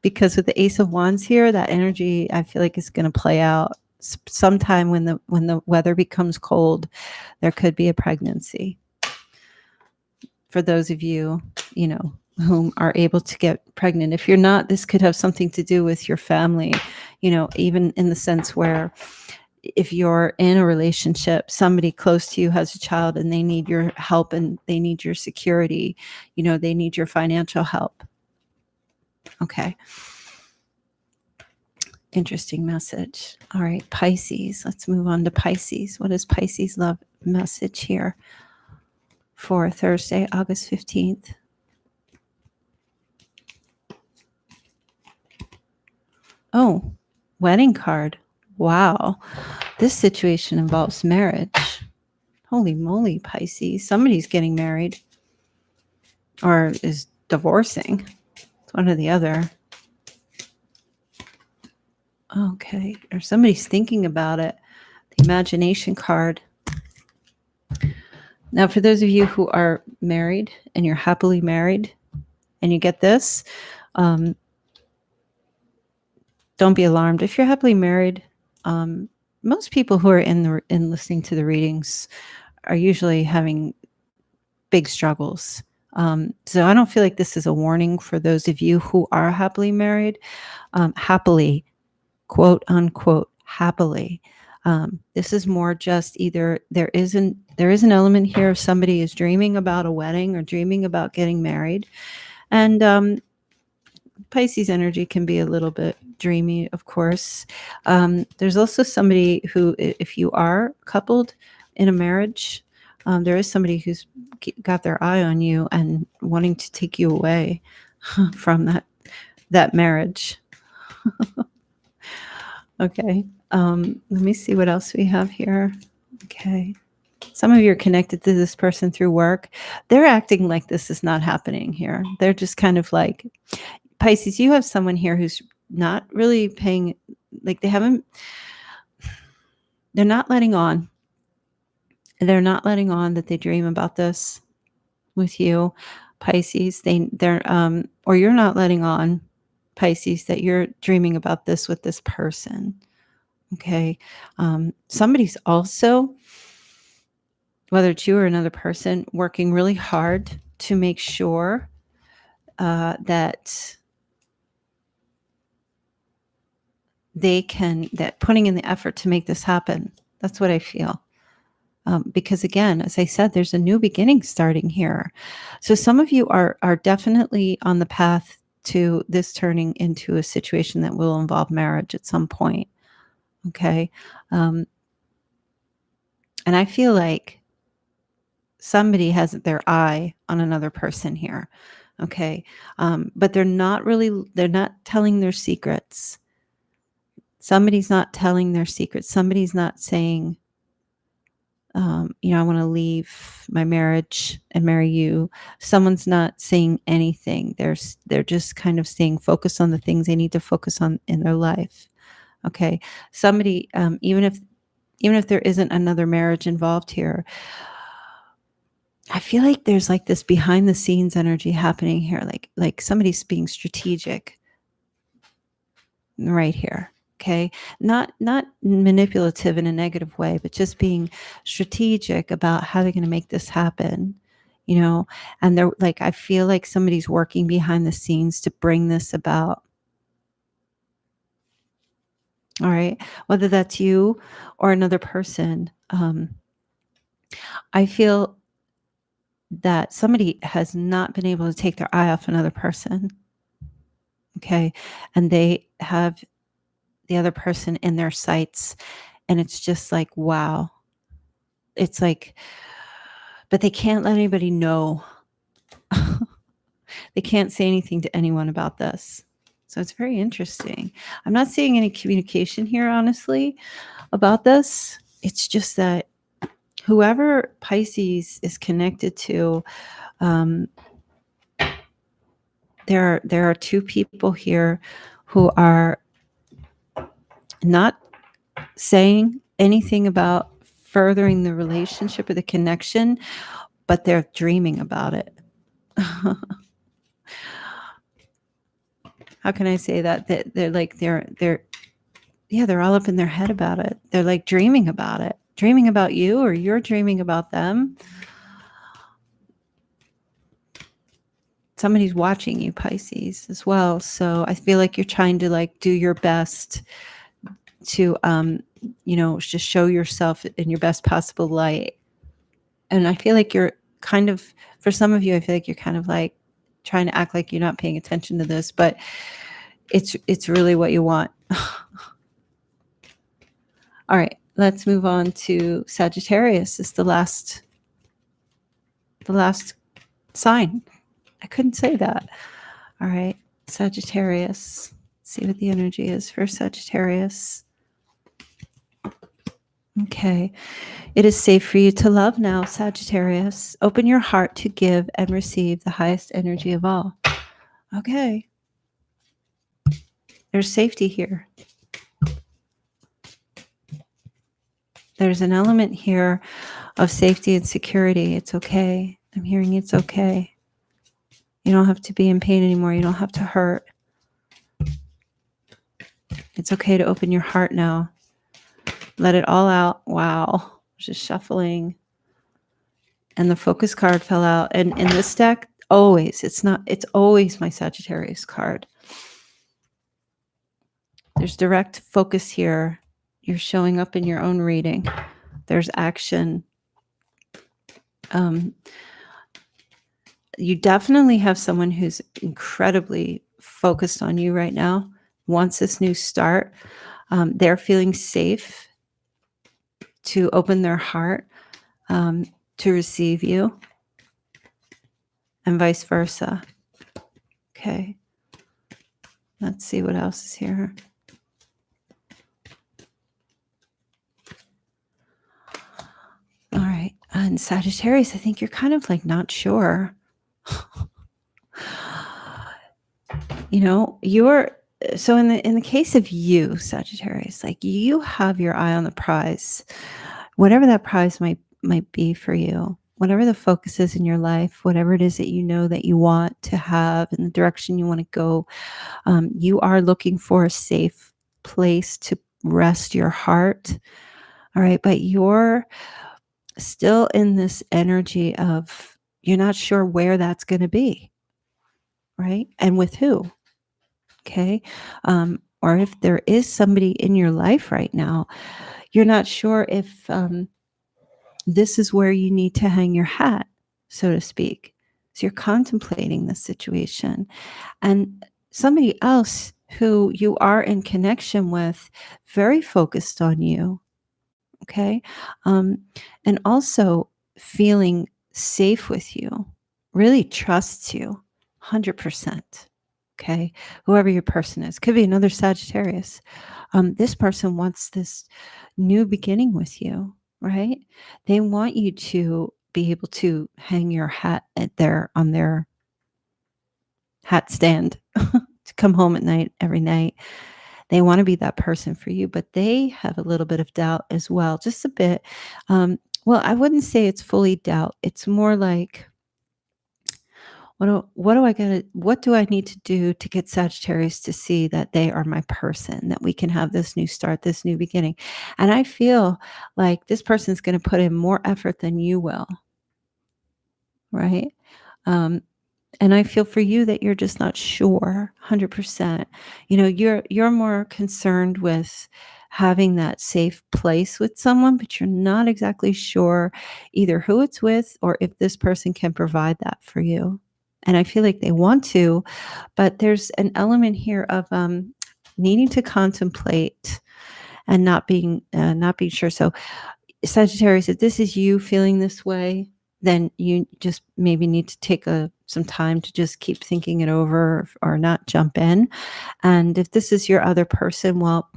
because with the Ace of Wands here, that energy, I feel like is going to play out sometime when the weather becomes cold. There could be a pregnancy. For those of you, whom are able to get pregnant. If you're not, this could have something to do with your family, even in the sense where if you're in a relationship, somebody close to you has a child and they need your help and they need your security, they need your financial help. Okay. Interesting message. All right, Pisces. Let's move on to Pisces. What is Pisces love message here for Thursday, August 15th? Oh, wedding card. Wow. This situation involves marriage. Holy moly, Pisces. Somebody's getting married or is divorcing. It's one or the other. Okay. Or somebody's thinking about it. The imagination card. Now, for those of you who are married and you're happily married and you get this, don't be alarmed. If you're happily married, most people who are in listening to the readings are usually having big struggles. So I don't feel like this is a warning for those of you who are happily married, happily, quote unquote, happily. This is more just either there is an element here of somebody is dreaming about a wedding or dreaming about getting married. And Pisces energy can be a little bit dreamy, of course. There's also somebody who, if you are coupled in a marriage, there is somebody who's got their eye on you and wanting to take you away from that marriage. Okay. Let me see what else we have here. Okay. Some of you are connected to this person through work. They're acting like this is not happening here. They're just kind of like, Pisces, you have someone here who's not really paying, like they're not letting on. They're not letting on that they dream about this with you, Pisces. Or you're not letting on, Pisces, that you're dreaming about this with this person. Okay. Somebody's also, whether it's you or another person, working really hard to make sure that that putting in the effort to make this happen. That's what I feel. Because again, as I said, there's a new beginning starting here. So some of you are definitely on the path to this turning into a situation that will involve marriage at some point. Okay. And I feel like somebody has their eye on another person here. Okay. But they're not telling their secrets. Somebody's not telling their secrets. Somebody's not saying, I want to leave my marriage and marry you. Someone's not saying anything. They're just kind of staying focused on the things they need to focus on in their life. Okay. Somebody, even if there isn't another marriage involved here, I feel like there's like this behind the scenes energy happening here. Like somebody's being strategic right here. Okay. Not manipulative in a negative way, but just being strategic about how they're going to make this happen, and they're like, I feel like somebody's working behind the scenes to bring this about. All right. Whether that's you or another person. I feel that somebody has not been able to take their eye off another person. Okay. And they have the other person in their sights. And it's just like, wow. It's like, but they can't let anybody know. They can't say anything to anyone about this. So it's very interesting. I'm not seeing any communication here, honestly, about this. It's just that whoever Pisces is connected to, there are two people here who are not saying anything about furthering the relationship or the connection, but they're dreaming about it. How can I say that? They're all up in their head about it. They're like dreaming about it, dreaming about you, or you're dreaming about them. Somebody's watching you, Pisces, as well. So I feel like you're trying to like do your best to, just show yourself in your best possible light. And I feel like you're kind of, for some of you, I feel like you're kind of like trying to act like you're not paying attention to this, but it's really what you want. All right, let's move on to Sagittarius. It's the last sign. I couldn't say that. All right, Sagittarius. Let's see what the energy is for Sagittarius. Okay. It is safe for you to love now, Sagittarius. Open your heart to give and receive the highest energy of all. Okay. There's safety here. There's an element here of safety and security. It's okay. I'm hearing it's okay. You don't have to be in pain anymore. You don't have to hurt. It's okay to open your heart now. Let it all out. Wow. Just shuffling. And the focus card fell out. And in this deck, it's always my Sagittarius card. There's direct focus here. You're showing up in your own reading. There's action. You definitely have someone who's incredibly focused on you right now, wants this new start. They're feeling safe to open their heart to receive you, and vice versa. Okay. Let's see what else is here. And Sagittarius, I think you're kind of like not sure. So in the case of you, Sagittarius, like you have your eye on the prize, whatever that prize might be for you, whatever the focus is in your life, whatever it is that you know that you want to have in the direction you want to go. You are looking for a safe place to rest your heart. All right. But you're still in this energy of you're not sure where that's going to be. Right. And with who. Okay. Or if there is somebody in your life right now, you're not sure if this is where you need to hang your hat, so to speak. So you're contemplating the situation. And somebody else who you are in connection with, very focused on you. Okay. And also feeling safe with you, really trusts you 100%. Okay. Whoever your person is, could be another Sagittarius. This person wants this new beginning with you, right? They want you to be able to hang your hat on their hat stand to come home at night every night. They want to be that person for you, but they have a little bit of doubt as well, just a bit. Well, I wouldn't say it's fully doubt. It's more like, what do I need to do to get Sagittarius to see that they are my person, that we can have this new start, this new beginning? And I feel like this person's going to put in more effort than you will, right? And I feel for you that you're just not sure 100%. You're more concerned with having that safe place with someone, but you're not exactly sure either who it's with or if this person can provide that for you. And I feel like they want to, but there's an element here of needing to contemplate and not being sure. So Sagittarius, if this is you feeling this way, then you just maybe need to take some time to just keep thinking it over or not jump in. And if this is your other person, well,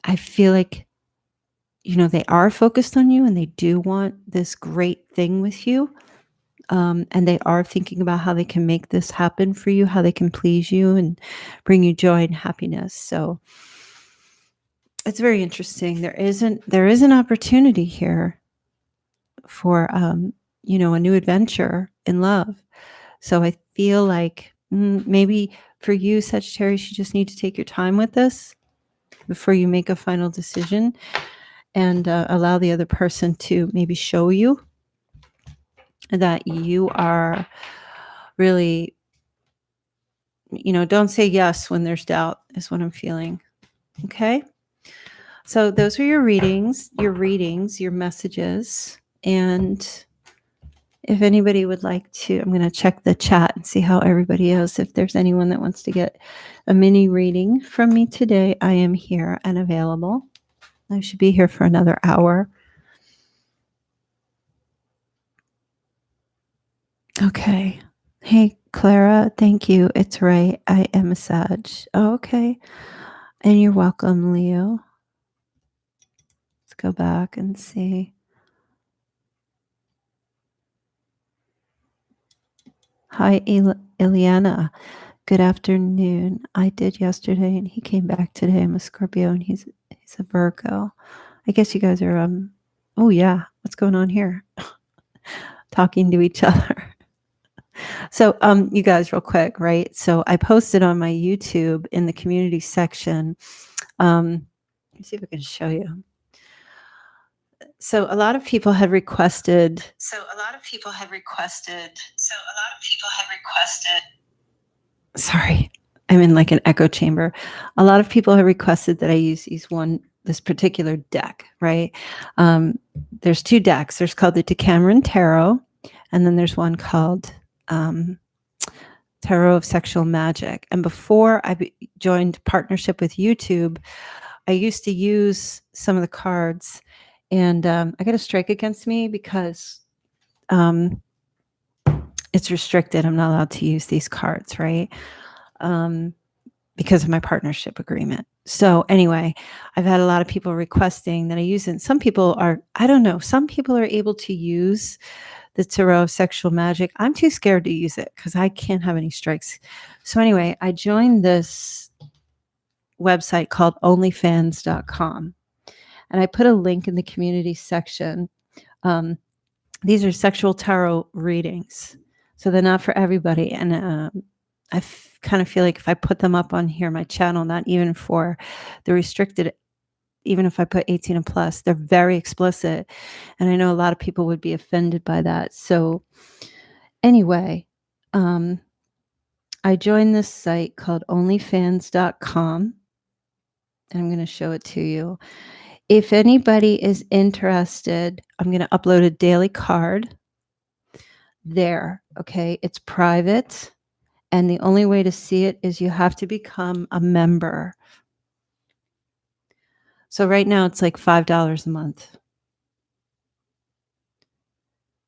I feel like, they are focused on you and they do want this great thing with you. And they are thinking about how they can make this happen for you, how they can please you and bring you joy and happiness. So it's very interesting. There is an opportunity here for a new adventure in love. So I feel like maybe for you, Sagittarius, you just need to take your time with this before you make a final decision and allow the other person to maybe show you that you are really, don't say yes when there's doubt is what I'm feeling. Okay. So those are your readings, your messages. And if anybody would like to, I'm going to check the chat and see how everybody is. If there's anyone that wants to get a mini reading from me today, I am here and available. I should be here for another hour. Okay. Hey, Clara, thank you. It's right. I am a Sag. Oh, okay. And you're welcome, Leo. Let's go back and see. Hi, Ileana. Good afternoon. I did yesterday and he came back today. I'm a Scorpio and he's a Virgo. I guess you guys are, oh yeah, what's going on here? Talking to each other. So, you guys real quick, right? So I posted on my YouTube in the community section. Let me see if I can show you. So a lot of people had requested. Sorry, I'm in like an echo chamber. A lot of people have requested that I use this particular deck, right? There's two decks. There's called the Decameron Tarot, and then there's one called Tarot of Sexual Magic. And before I joined partnership with YouTube, I used to use some of the cards, and I got a strike against me because it's restricted. I'm not allowed to use these cards, right? Because of my partnership agreement. So anyway, I've had a lot of people requesting that I use it. Some people are, I don't know, some people are able to use the Tarot of Sexual Magic. I'm too scared to use it because I can't have any strikes. So anyway, I joined this website called onlyfans.com. And I put a link in the community section. These are sexual tarot readings. So they're not for everybody. And I kind of feel like if I put them up on here, my channel, not even for the restricted, even if I put 18 and plus, they're very explicit. And I know a lot of people would be offended by that. So anyway, I joined this site called onlyfans.com. And I'm going to show it to you. If anybody is interested, I'm going to upload a daily card there. Okay. It's private. And the only way to see it is you have to become a member. So right now it's like $5 a month.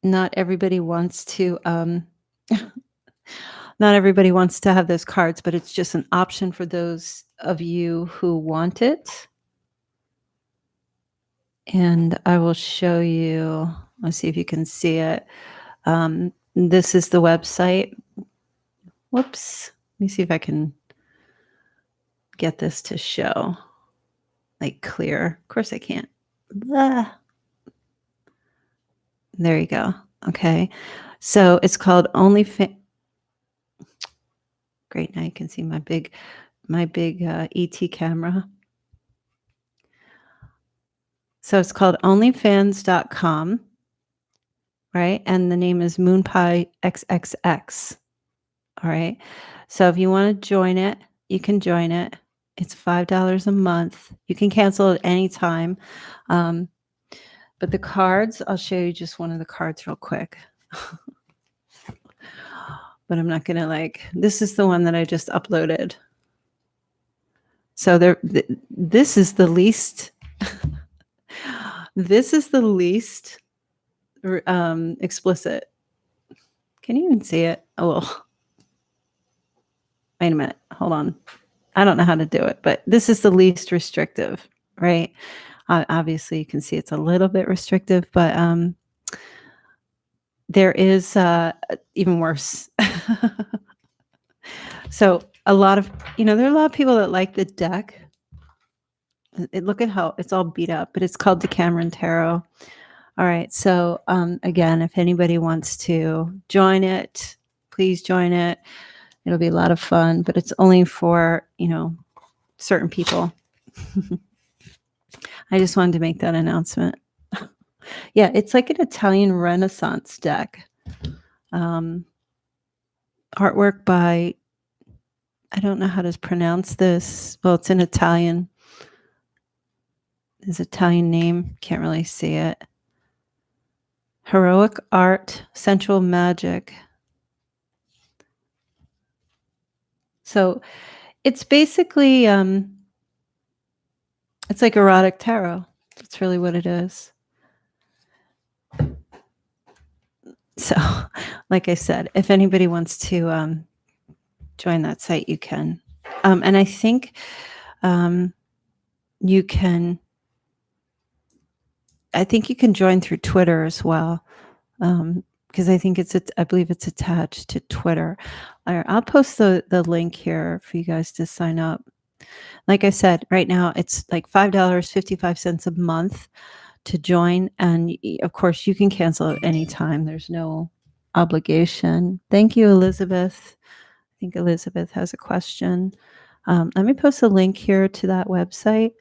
Not everybody wants to, not everybody wants to have those cards, but it's just an option for those of you who want it. And I will show you, let's see if you can see it. This is the website. Whoops. Let me see if I can get this to show like clear. Of course I can't. Blah. There you go. Okay. So it's called OnlyFans. Great. Now you can see my big ET camera. So it's called onlyfans.com, right? And the name is Moonpie XXX. All right. So if you want to join it, you can join it. It's $5 a month. You can cancel at any time. But the cards, I'll show you just one of the cards real quick. But I'm not going to this is the one that I just uploaded. So this is the least, this is the least explicit. Can you even see it? Oh, well. Wait a minute. Hold on. I don't know how to do it, but this is the least restrictive, right? Obviously, you can see it's a little bit restrictive, but there is even worse. So a lot of, there are a lot of people that like the deck. Look at how it's all beat up, but it's called Decameron Tarot. All right. So again, if anybody wants to join it, please join it. It'll be a lot of fun, but it's only for, certain people. I just wanted to make that announcement. Yeah, it's like an Italian Renaissance deck. Artwork by, I don't know how to pronounce this. Well, it's in Italian. His Italian name, can't really see it. Heroic art, sensual magic. So it's basically, it's like erotic tarot. That's really what it is. So, like I said, if anybody wants to join that site, you can. And I think you can join through Twitter as well. Because I think I believe it's attached to Twitter. I'll post the link here for you guys to sign up. Like I said, right now it's like $5.55 a month to join. And of course, you can cancel at any time. There's no obligation. Thank you, Elizabeth. I think Elizabeth has a question. Let me post a link here to that website.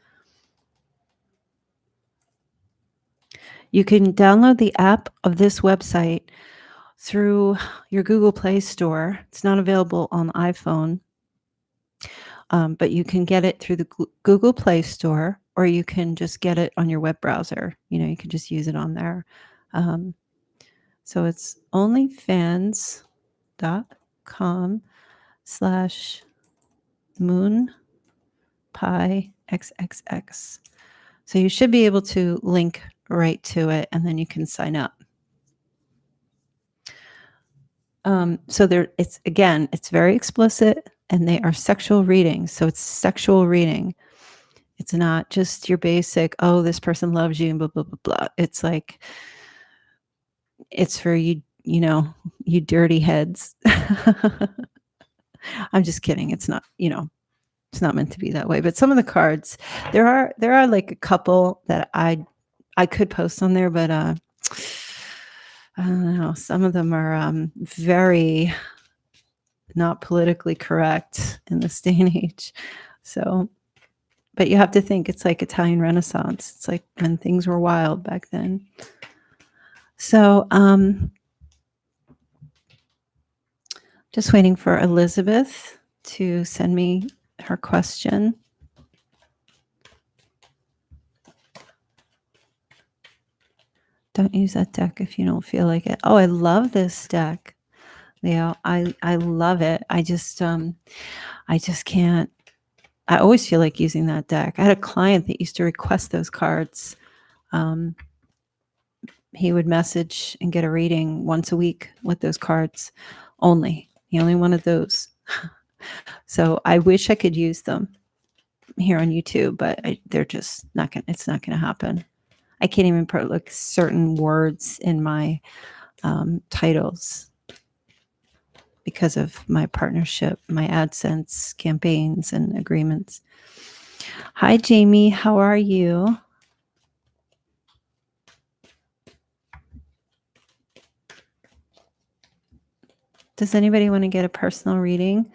You can download the app of this website through your Google Play Store. It's not available on iPhone, but you can get it through the Google Play Store, or you can just get it on your web browser. You can just use it on there. So it's onlyfans.com/moonpiexxx. So you should be able to link right to it, and then you can sign up. So it's very explicit, and they are sexual readings. So it's sexual reading. It's not just your basic, oh, this person loves you and blah, blah, blah, blah. It's like, it's for you, you dirty heads. I'm just kidding. It's not, it's not meant to be that way. But some of the cards, there are like a couple that I could post on there, but I don't know. Some of them are very not politically correct in this day and age. So, but you have to think it's like Italian Renaissance. It's like when things were wild back then. So, just waiting for Elizabeth to send me her question. Don't use that deck if you don't feel like it. Oh, I love this deck, Leo. I love it. I just can't. I always feel like using that deck. I had a client that used to request those cards. He would message and get a reading once a week with those cards only. He only wanted those. So I wish I could use them here on YouTube, but they're just not going to, it's not going to happen. I can't even put like certain words in my titles because of my partnership, my AdSense campaigns and agreements. Hi, Jamie. How are you? Does anybody want to get a personal reading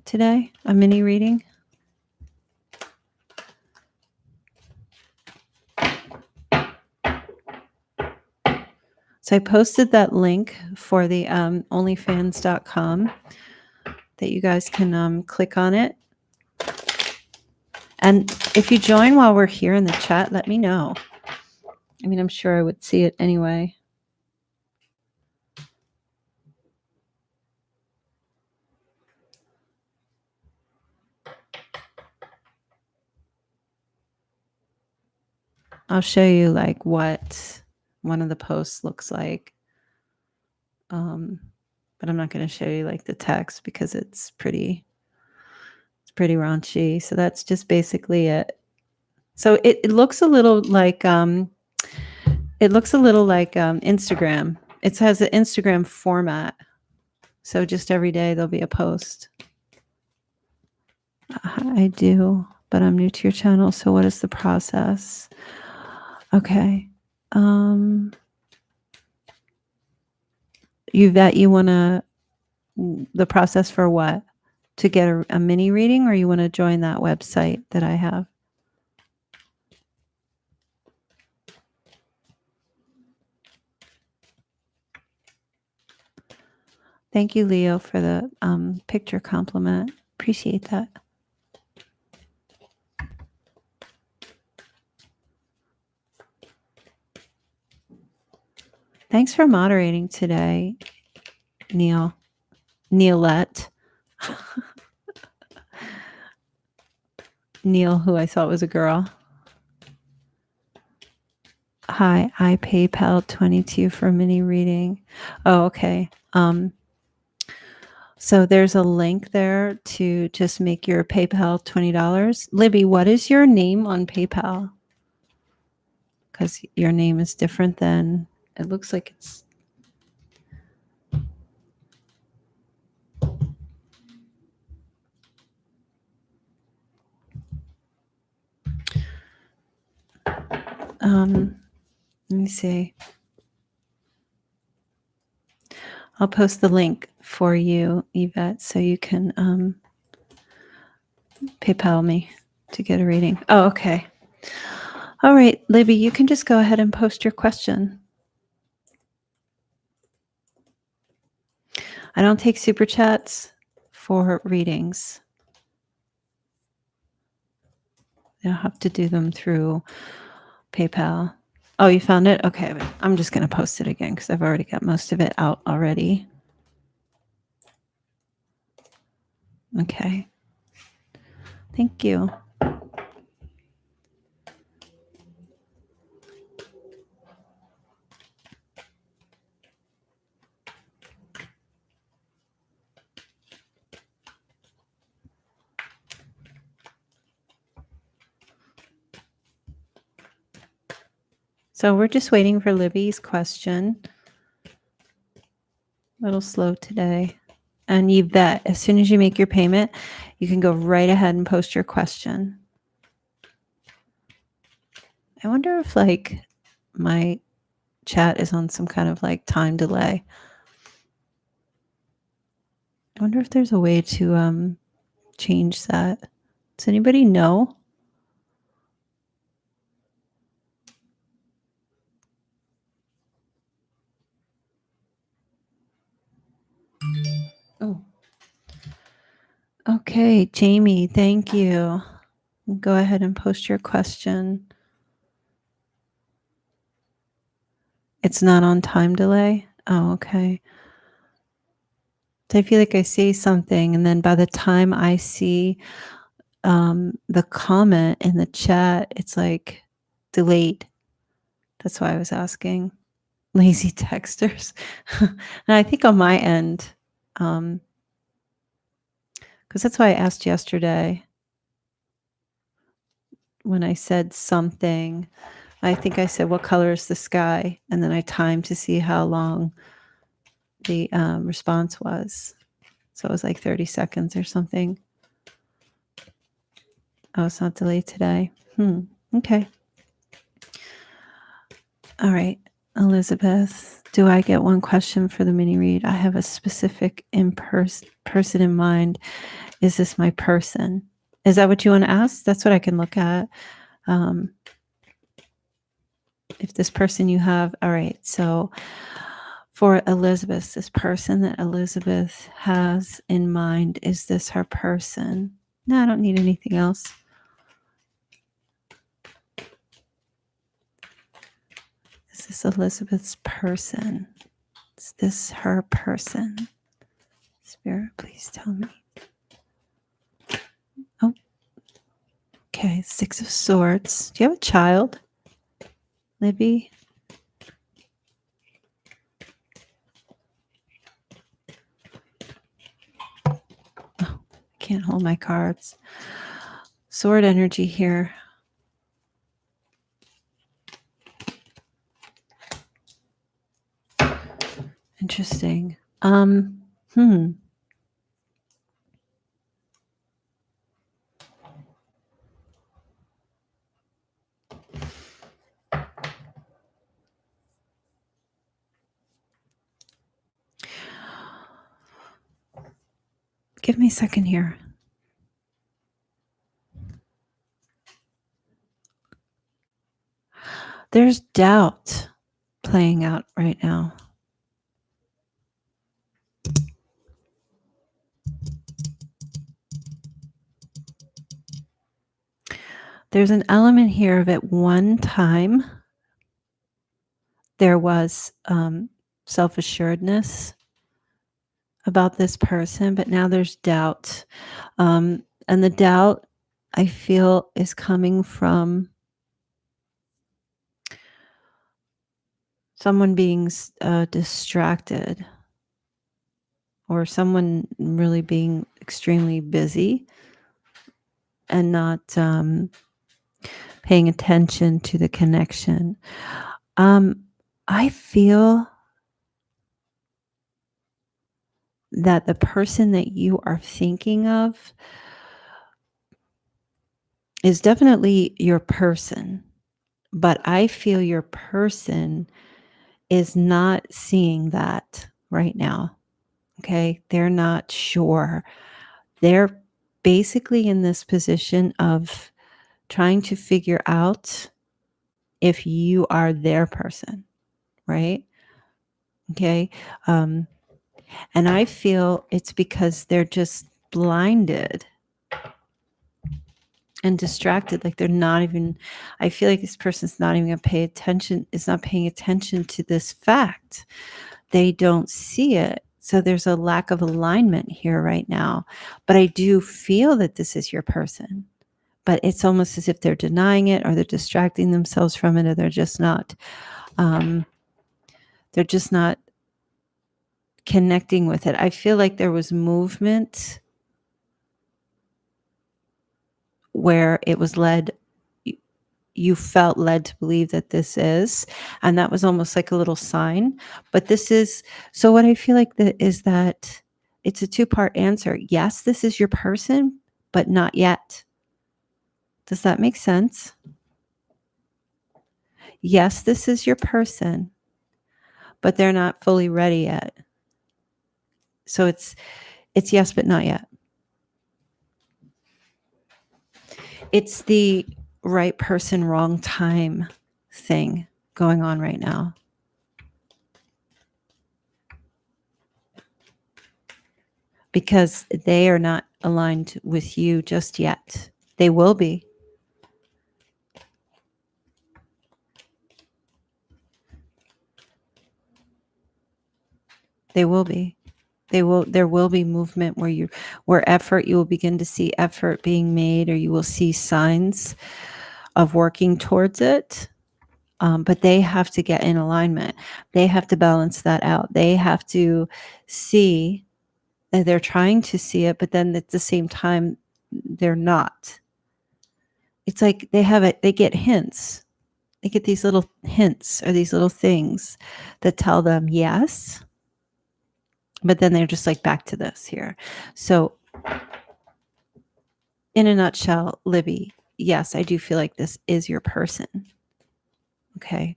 today? A mini reading? So I posted that link for the onlyfans.com that you guys can click on it. And if you join while we're here in the chat, let me know. I mean, I'm sure I would see it anyway. I'll show you like what one of the posts looks like. But I'm not going to show you like the text because it's pretty raunchy. So that's just basically it. So it looks a little like Instagram. It has an Instagram format. So just every day there'll be a post. I do, but I'm new to your channel. So what is the process? Okay. You want to, the process for what? To get a mini reading, or you want to join that website that I have? Thank you, Leo, for the picture compliment. Appreciate that. Thanks for moderating today, Neilette. Neil, who I thought was a girl. Hi, I PayPal 22 for a mini reading. Oh, okay. So there's a link there to just make your PayPal $20. Libby, what is your name on PayPal? Because your name is different than, it looks like it's. Let me see. I'll post the link for you, Yvette, so you can PayPal me to get a reading. Oh, okay. All right, Libby, you can just go ahead and post your question. I don't take super chats for readings. You'll have to do them through PayPal. Oh, you found it? Okay, I'm just going to post it again because I've already got most of it out already. Okay. Thank you. So we're just waiting for Libby's question. A little slow today. And Yvette, as soon as you make your payment, you can go right ahead and post your question. I wonder if like my chat is on some kind of like time delay. I wonder if there's a way to change that. Does anybody know? Oh. Okay, Jamie, thank you. Go ahead and post your question. It's not on time delay? Oh, okay. So I feel like I say something, and then by the time I see the comment in the chat, it's like delayed. That's why I was asking. Lazy texters. And I think on my end, because that's why I asked yesterday when I said something. I think I said, what color is the sky? And then I timed to see how long the response was. So it was like 30 seconds or something. Oh, it's not delayed today. Okay. All right. Elizabeth, do I get one question for the mini read? I have a specific person in mind. Is this my person? Is that what you want to ask? That's what I can look at. If this person you have, all right. So for Elizabeth, this person that Elizabeth has in mind, is this her person? No, I don't need anything else. Is this Elizabeth's person? Is this her person? Spirit, please tell me. Oh, okay. 6 of Swords. Do you have a child, Libby? Oh, I can't hold my cards. Sword energy here. Interesting. Give me a second here. There's doubt playing out right now. There's an element here of at one time there was self-assuredness about this person, but now there's doubt. And the doubt, I feel, is coming from someone being distracted, or someone really being extremely busy and not paying attention to the connection. I feel that the person that you are thinking of is definitely your person, but I feel your person is not seeing that right now. Okay. They're not sure. They're basically in this position of trying to figure out if you are their person, right? Okay. And I feel it's because they're just blinded and distracted. Like they're not even, I feel like this person's not even going to pay attention, is not paying attention to this fact. They don't see it. So there's a lack of alignment here right now. But I do feel that this is your person. But it's almost as if they're denying it, or they're distracting themselves from it, or they're just not connecting with it. I feel like there was movement where it was led you felt led to believe that this is, and that was almost like a little sign. But this is, so what I feel like that is that it's a two-part answer. Yes, this is your person, but not yet. Does that make sense? Yes, this is your person, but they're not fully ready yet. So it's yes, but not yet. It's the right person, wrong time thing going on right now. Because they are not aligned with you just yet. They will be. They will be. There will be movement where you will begin to see effort being made, or you will see signs of working towards it. But they have to get in alignment. They have to balance that out. They have to see that they're trying to see it, but then at the same time, they're not. It's like they get hints. They get these little hints or these little things that tell them yes, but then they're just like, back to this here. So in a nutshell, Libby, yes, I do feel like this is your person. Okay.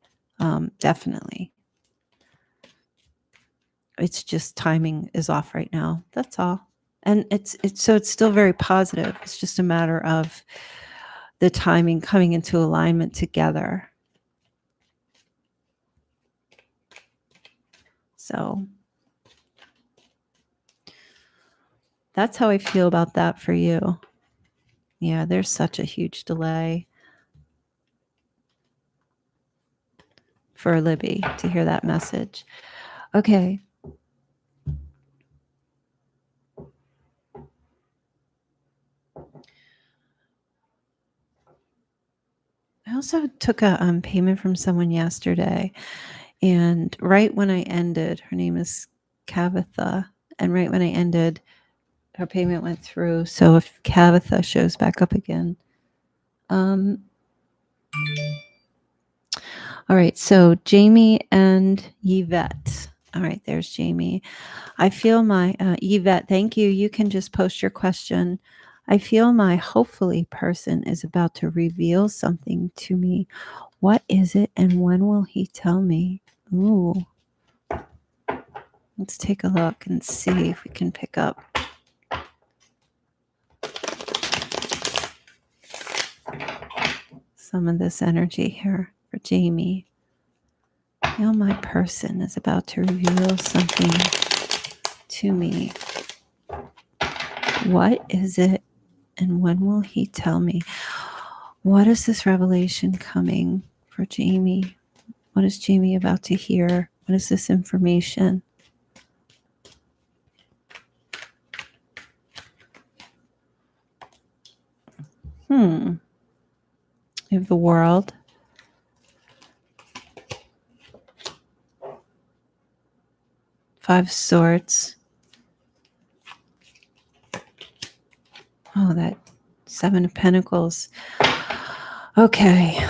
Definitely. It's just timing is off right now. That's all. And it's still very positive. It's just a matter of the timing coming into alignment together. So that's how I feel about that for you. Yeah, there's such a huge delay for Libby to hear that message. Okay. I also took a payment from someone yesterday, and right when I ended, her name is Kavitha, and right when I ended, her payment went through. So if Kavitha shows back up again. All right, so Jamie and Yvette. All right, there's Jamie. I feel my, Yvette, thank you. You can just post your question. I feel my hopefully person is about to reveal something to me. What is it, and when will he tell me? Ooh. Let's take a look and see if we can pick up. Some of this energy here for Jamie. I feel my person is about to reveal something to me. What is it, and when will he tell me? What is this revelation coming for Jamie? What is Jamie about to hear? What is this information? We have the World. Five Swords. Oh, that Seven of Pentacles. Okay.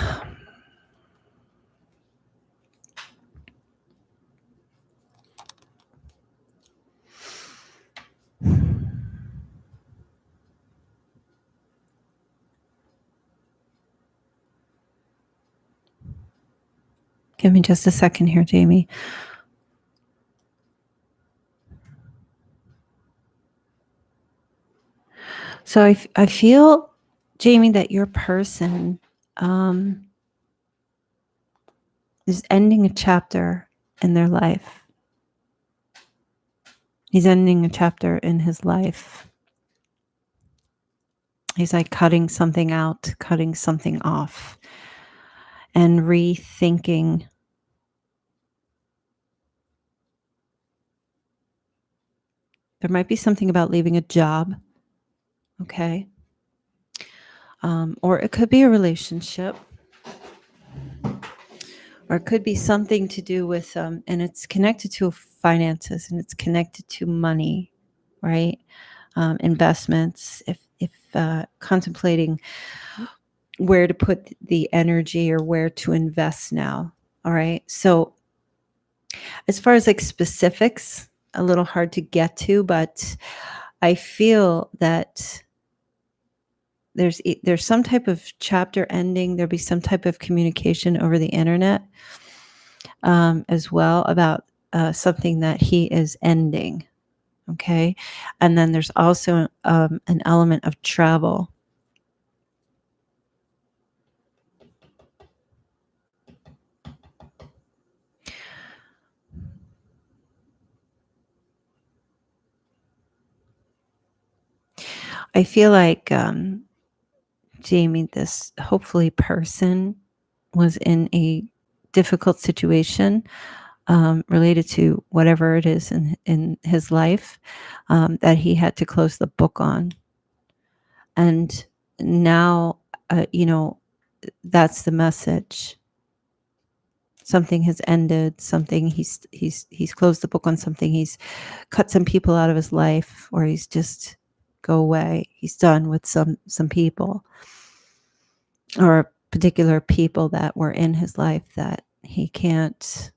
Give me just a second here, Jamie. So I feel, Jamie, that your person is ending a chapter in their life. He's ending a chapter in his life. He's like cutting something out, cutting something off, and rethinking. There might be something about leaving a job, okay? Or it could be a relationship, or it could be something to do with, and it's connected to finances, and it's connected to money, right? Investments. If contemplating where to put the energy or where to invest now. All right. So as far as like specifics, a little hard to get to, but I feel that there's some type of chapter ending. There'll be some type of communication over the internet as well about something that he is ending. Okay. And then there's also an element of travel. I feel like, Jamie, this hopefully person was in a difficult situation related to whatever it is in his life that he had to close the book on. And now, that's the message. Something has ended. Something he's closed the book on. Something he's cut some people out of his life, or he's just go away. He's done with some people, or particular people that were in his life that he can't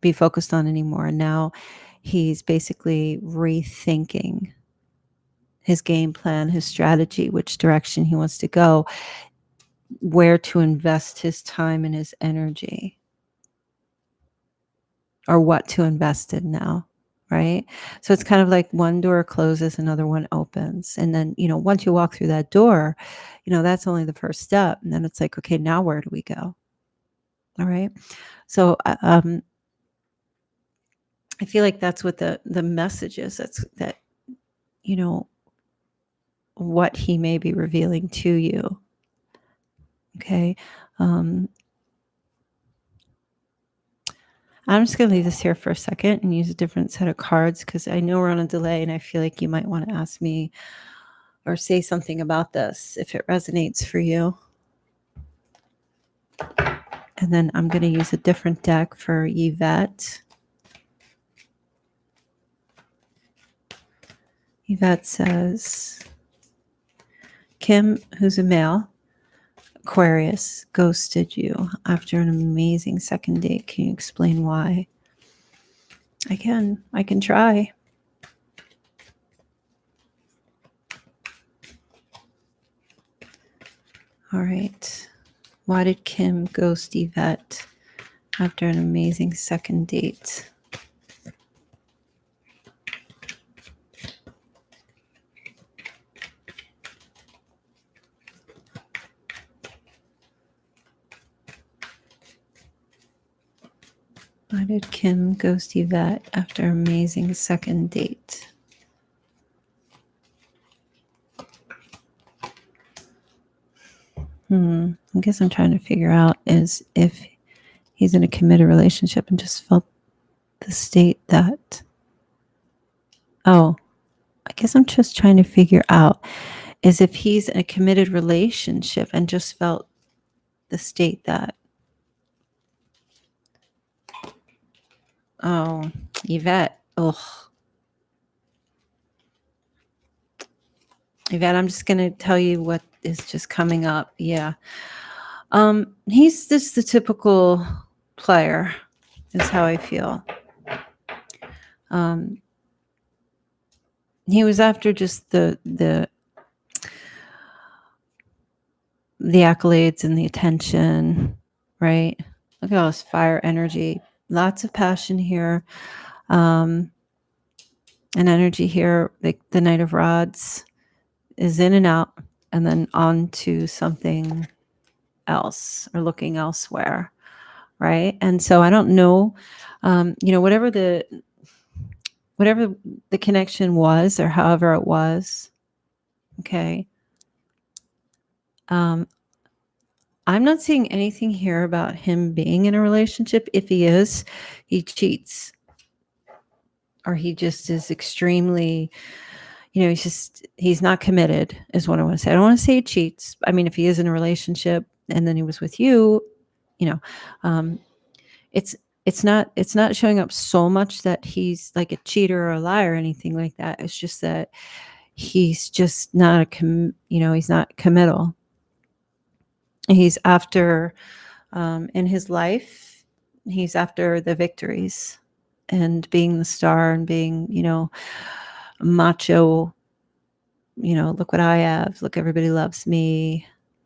be focused on anymore. And now he's basically rethinking his game plan, his strategy, which direction he wants to go, where to invest his time and his energy, or what to invest in now, right? So it's kind of like one door closes, another one opens. And then, once you walk through that door, that's only the first step. And then it's like, okay, now where do we go? All right. So I feel like that's what the message is. That what he may be revealing to you. Okay. I'm just going to leave this here for a second and use a different set of cards because I know we're on a delay and I feel like you might want to ask me or say something about this if it resonates for you. And then I'm going to use a different deck for Yvette. Yvette says, Kim, who's a male, Aquarius, ghosted you after an amazing second date. Can you explain why? I can try. All right. Why did Kim ghost Yvette after an amazing second date? Why did Kim ghost Yvette after an amazing second date? I guess I'm trying to figure out is if he's in a committed relationship and just felt the state that, I guess I'm just trying to figure out is if he's in a committed relationship and just felt the state that, Yvette, Yvette, I'm just going to tell you what is just coming up. Yeah. He's just the typical player is how I feel. He was after just the accolades and the attention, right? Look at all this fire energy, lots of passion here, and energy here. Like the Knight of Rods is in and out, and then on to something else or looking elsewhere, right? And so I don't know, whatever the connection was or however it was, okay. I'm not seeing anything here about him being in a relationship. If he is, he cheats. Or he just is extremely, he's not committed is what I want to say. I don't want to say he cheats. I mean, if he is in a relationship and then he was with you, it's not showing up so much that he's like a cheater or a liar or anything like that. It's just that he's just not he's not committal. He's after, in his life, he's after the victories and being the star and being, macho, look what I have, look, everybody loves me,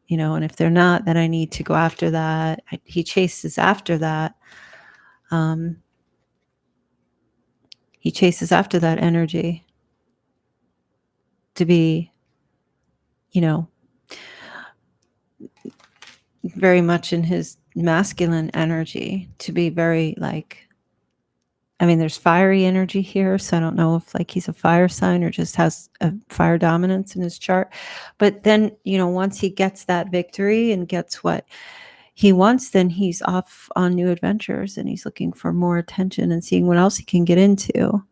and if they're not, then I need to go after that. He chases after that. He chases after that energy to be, very much in his masculine energy, to be very there's fiery energy here. So I don't know if he's a fire sign or just has a fire dominance in his chart. But then, once he gets that victory and gets what he wants, then he's off on new adventures and he's looking for more attention and seeing what else he can get into.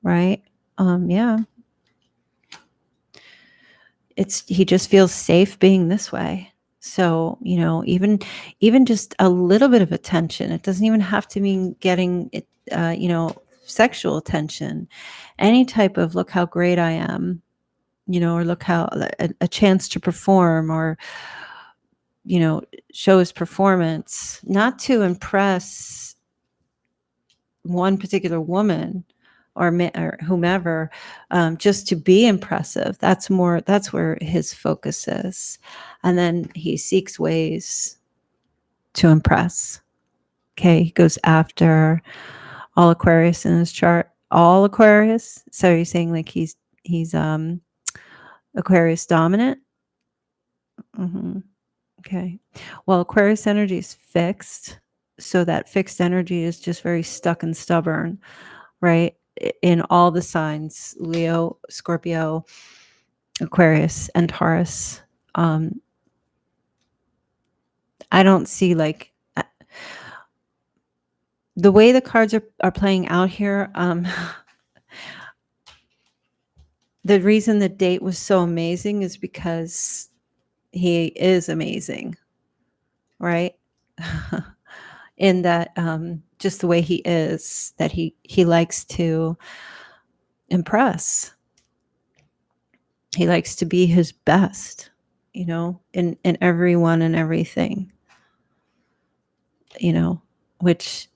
Right. Yeah. He just feels safe being this way. So, even just a little bit of attention, it doesn't even have to mean getting it, sexual attention, any type of look how great I am, or look how a chance to perform or, show his performance, not to impress one particular woman or whomever, just to be impressive. That's where his focus is. And then he seeks ways to impress. Okay. He goes after all Aquarius in his chart. All Aquarius. So you're saying he's Aquarius dominant? Mm-hmm. Okay. Well, Aquarius energy is fixed. So that fixed energy is just very stuck and stubborn, right? In all the signs, Leo, Scorpio, Aquarius, and Taurus. I don't see the way the cards are playing out here. The reason the date was so amazing is because he is amazing, right? In that, just the way he is, that he likes to impress. He likes to be his best, in everyone and everything, which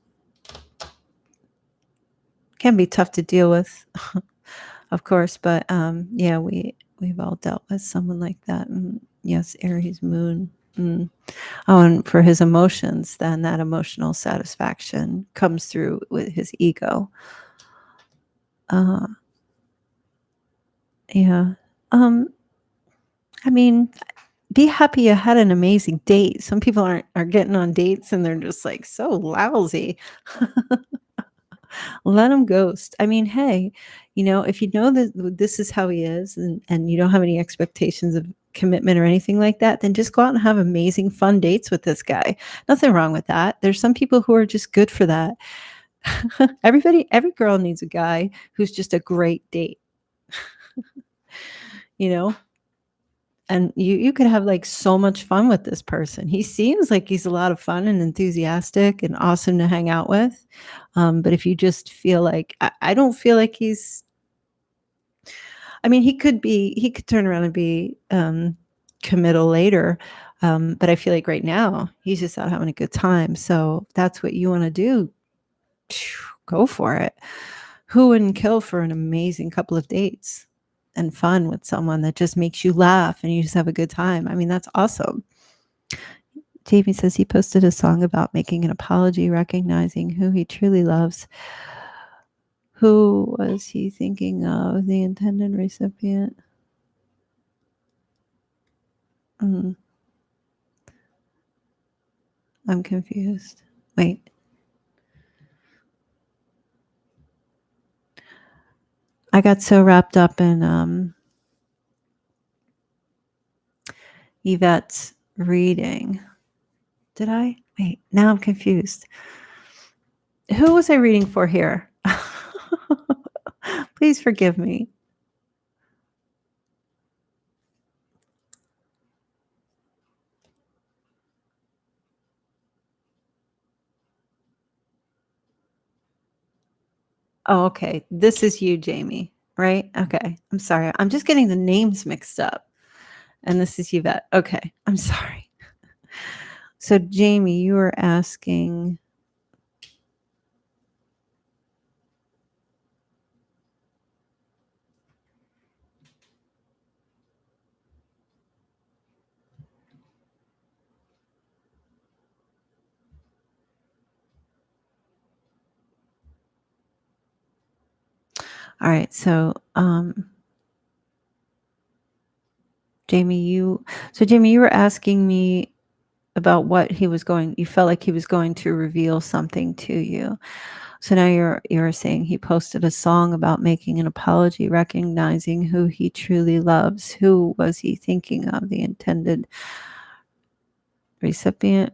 can be tough to deal with, of course. But yeah, we've all dealt with someone like that. And yes, Aries moon. Oh, and for his emotions, then that emotional satisfaction comes through with his ego. Yeah. Be happy you had an amazing date. Some people are getting on dates and they're just so lousy. Let them ghost. Hey, if you know that this is how he is and you don't have any expectations of commitment or anything like that, then just go out and have amazing fun dates with this guy. Nothing wrong with that. There's some people who are just good for that. Every girl needs a guy who's just a great date. And you could have so much fun with this person. He seems like he's a lot of fun and enthusiastic and awesome to hang out with. But if you just feel I don't feel like he's, he could turn around and be committal later. But I feel like right now he's just out having a good time. So if that's what you want to do, go for it. Who wouldn't kill for an amazing couple of dates and fun with someone that just makes you laugh and you just have a good time? That's awesome. Jamie says he posted a song about making an apology, recognizing who he truly loves. Who was he thinking of? The intended recipient? I'm confused. Wait. I got so wrapped up in Yvette's reading. Did I? Wait, now I'm confused. Who was I reading for here? Please forgive me. Oh, okay. This is you, Jamie, right? Okay. I'm sorry. I'm just getting the names mixed up. And this is Yvette. Okay. I'm sorry. So Jamie, you were asking, all right, so Jamie, you were asking me about what he was going, you felt like he was going to reveal something to you. So now you're saying he posted a song about making an apology, recognizing who he truly loves. Who was he thinking of? The intended recipient?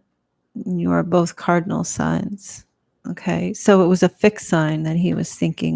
You are both cardinal signs. Okay, so it was a fixed sign that he was thinking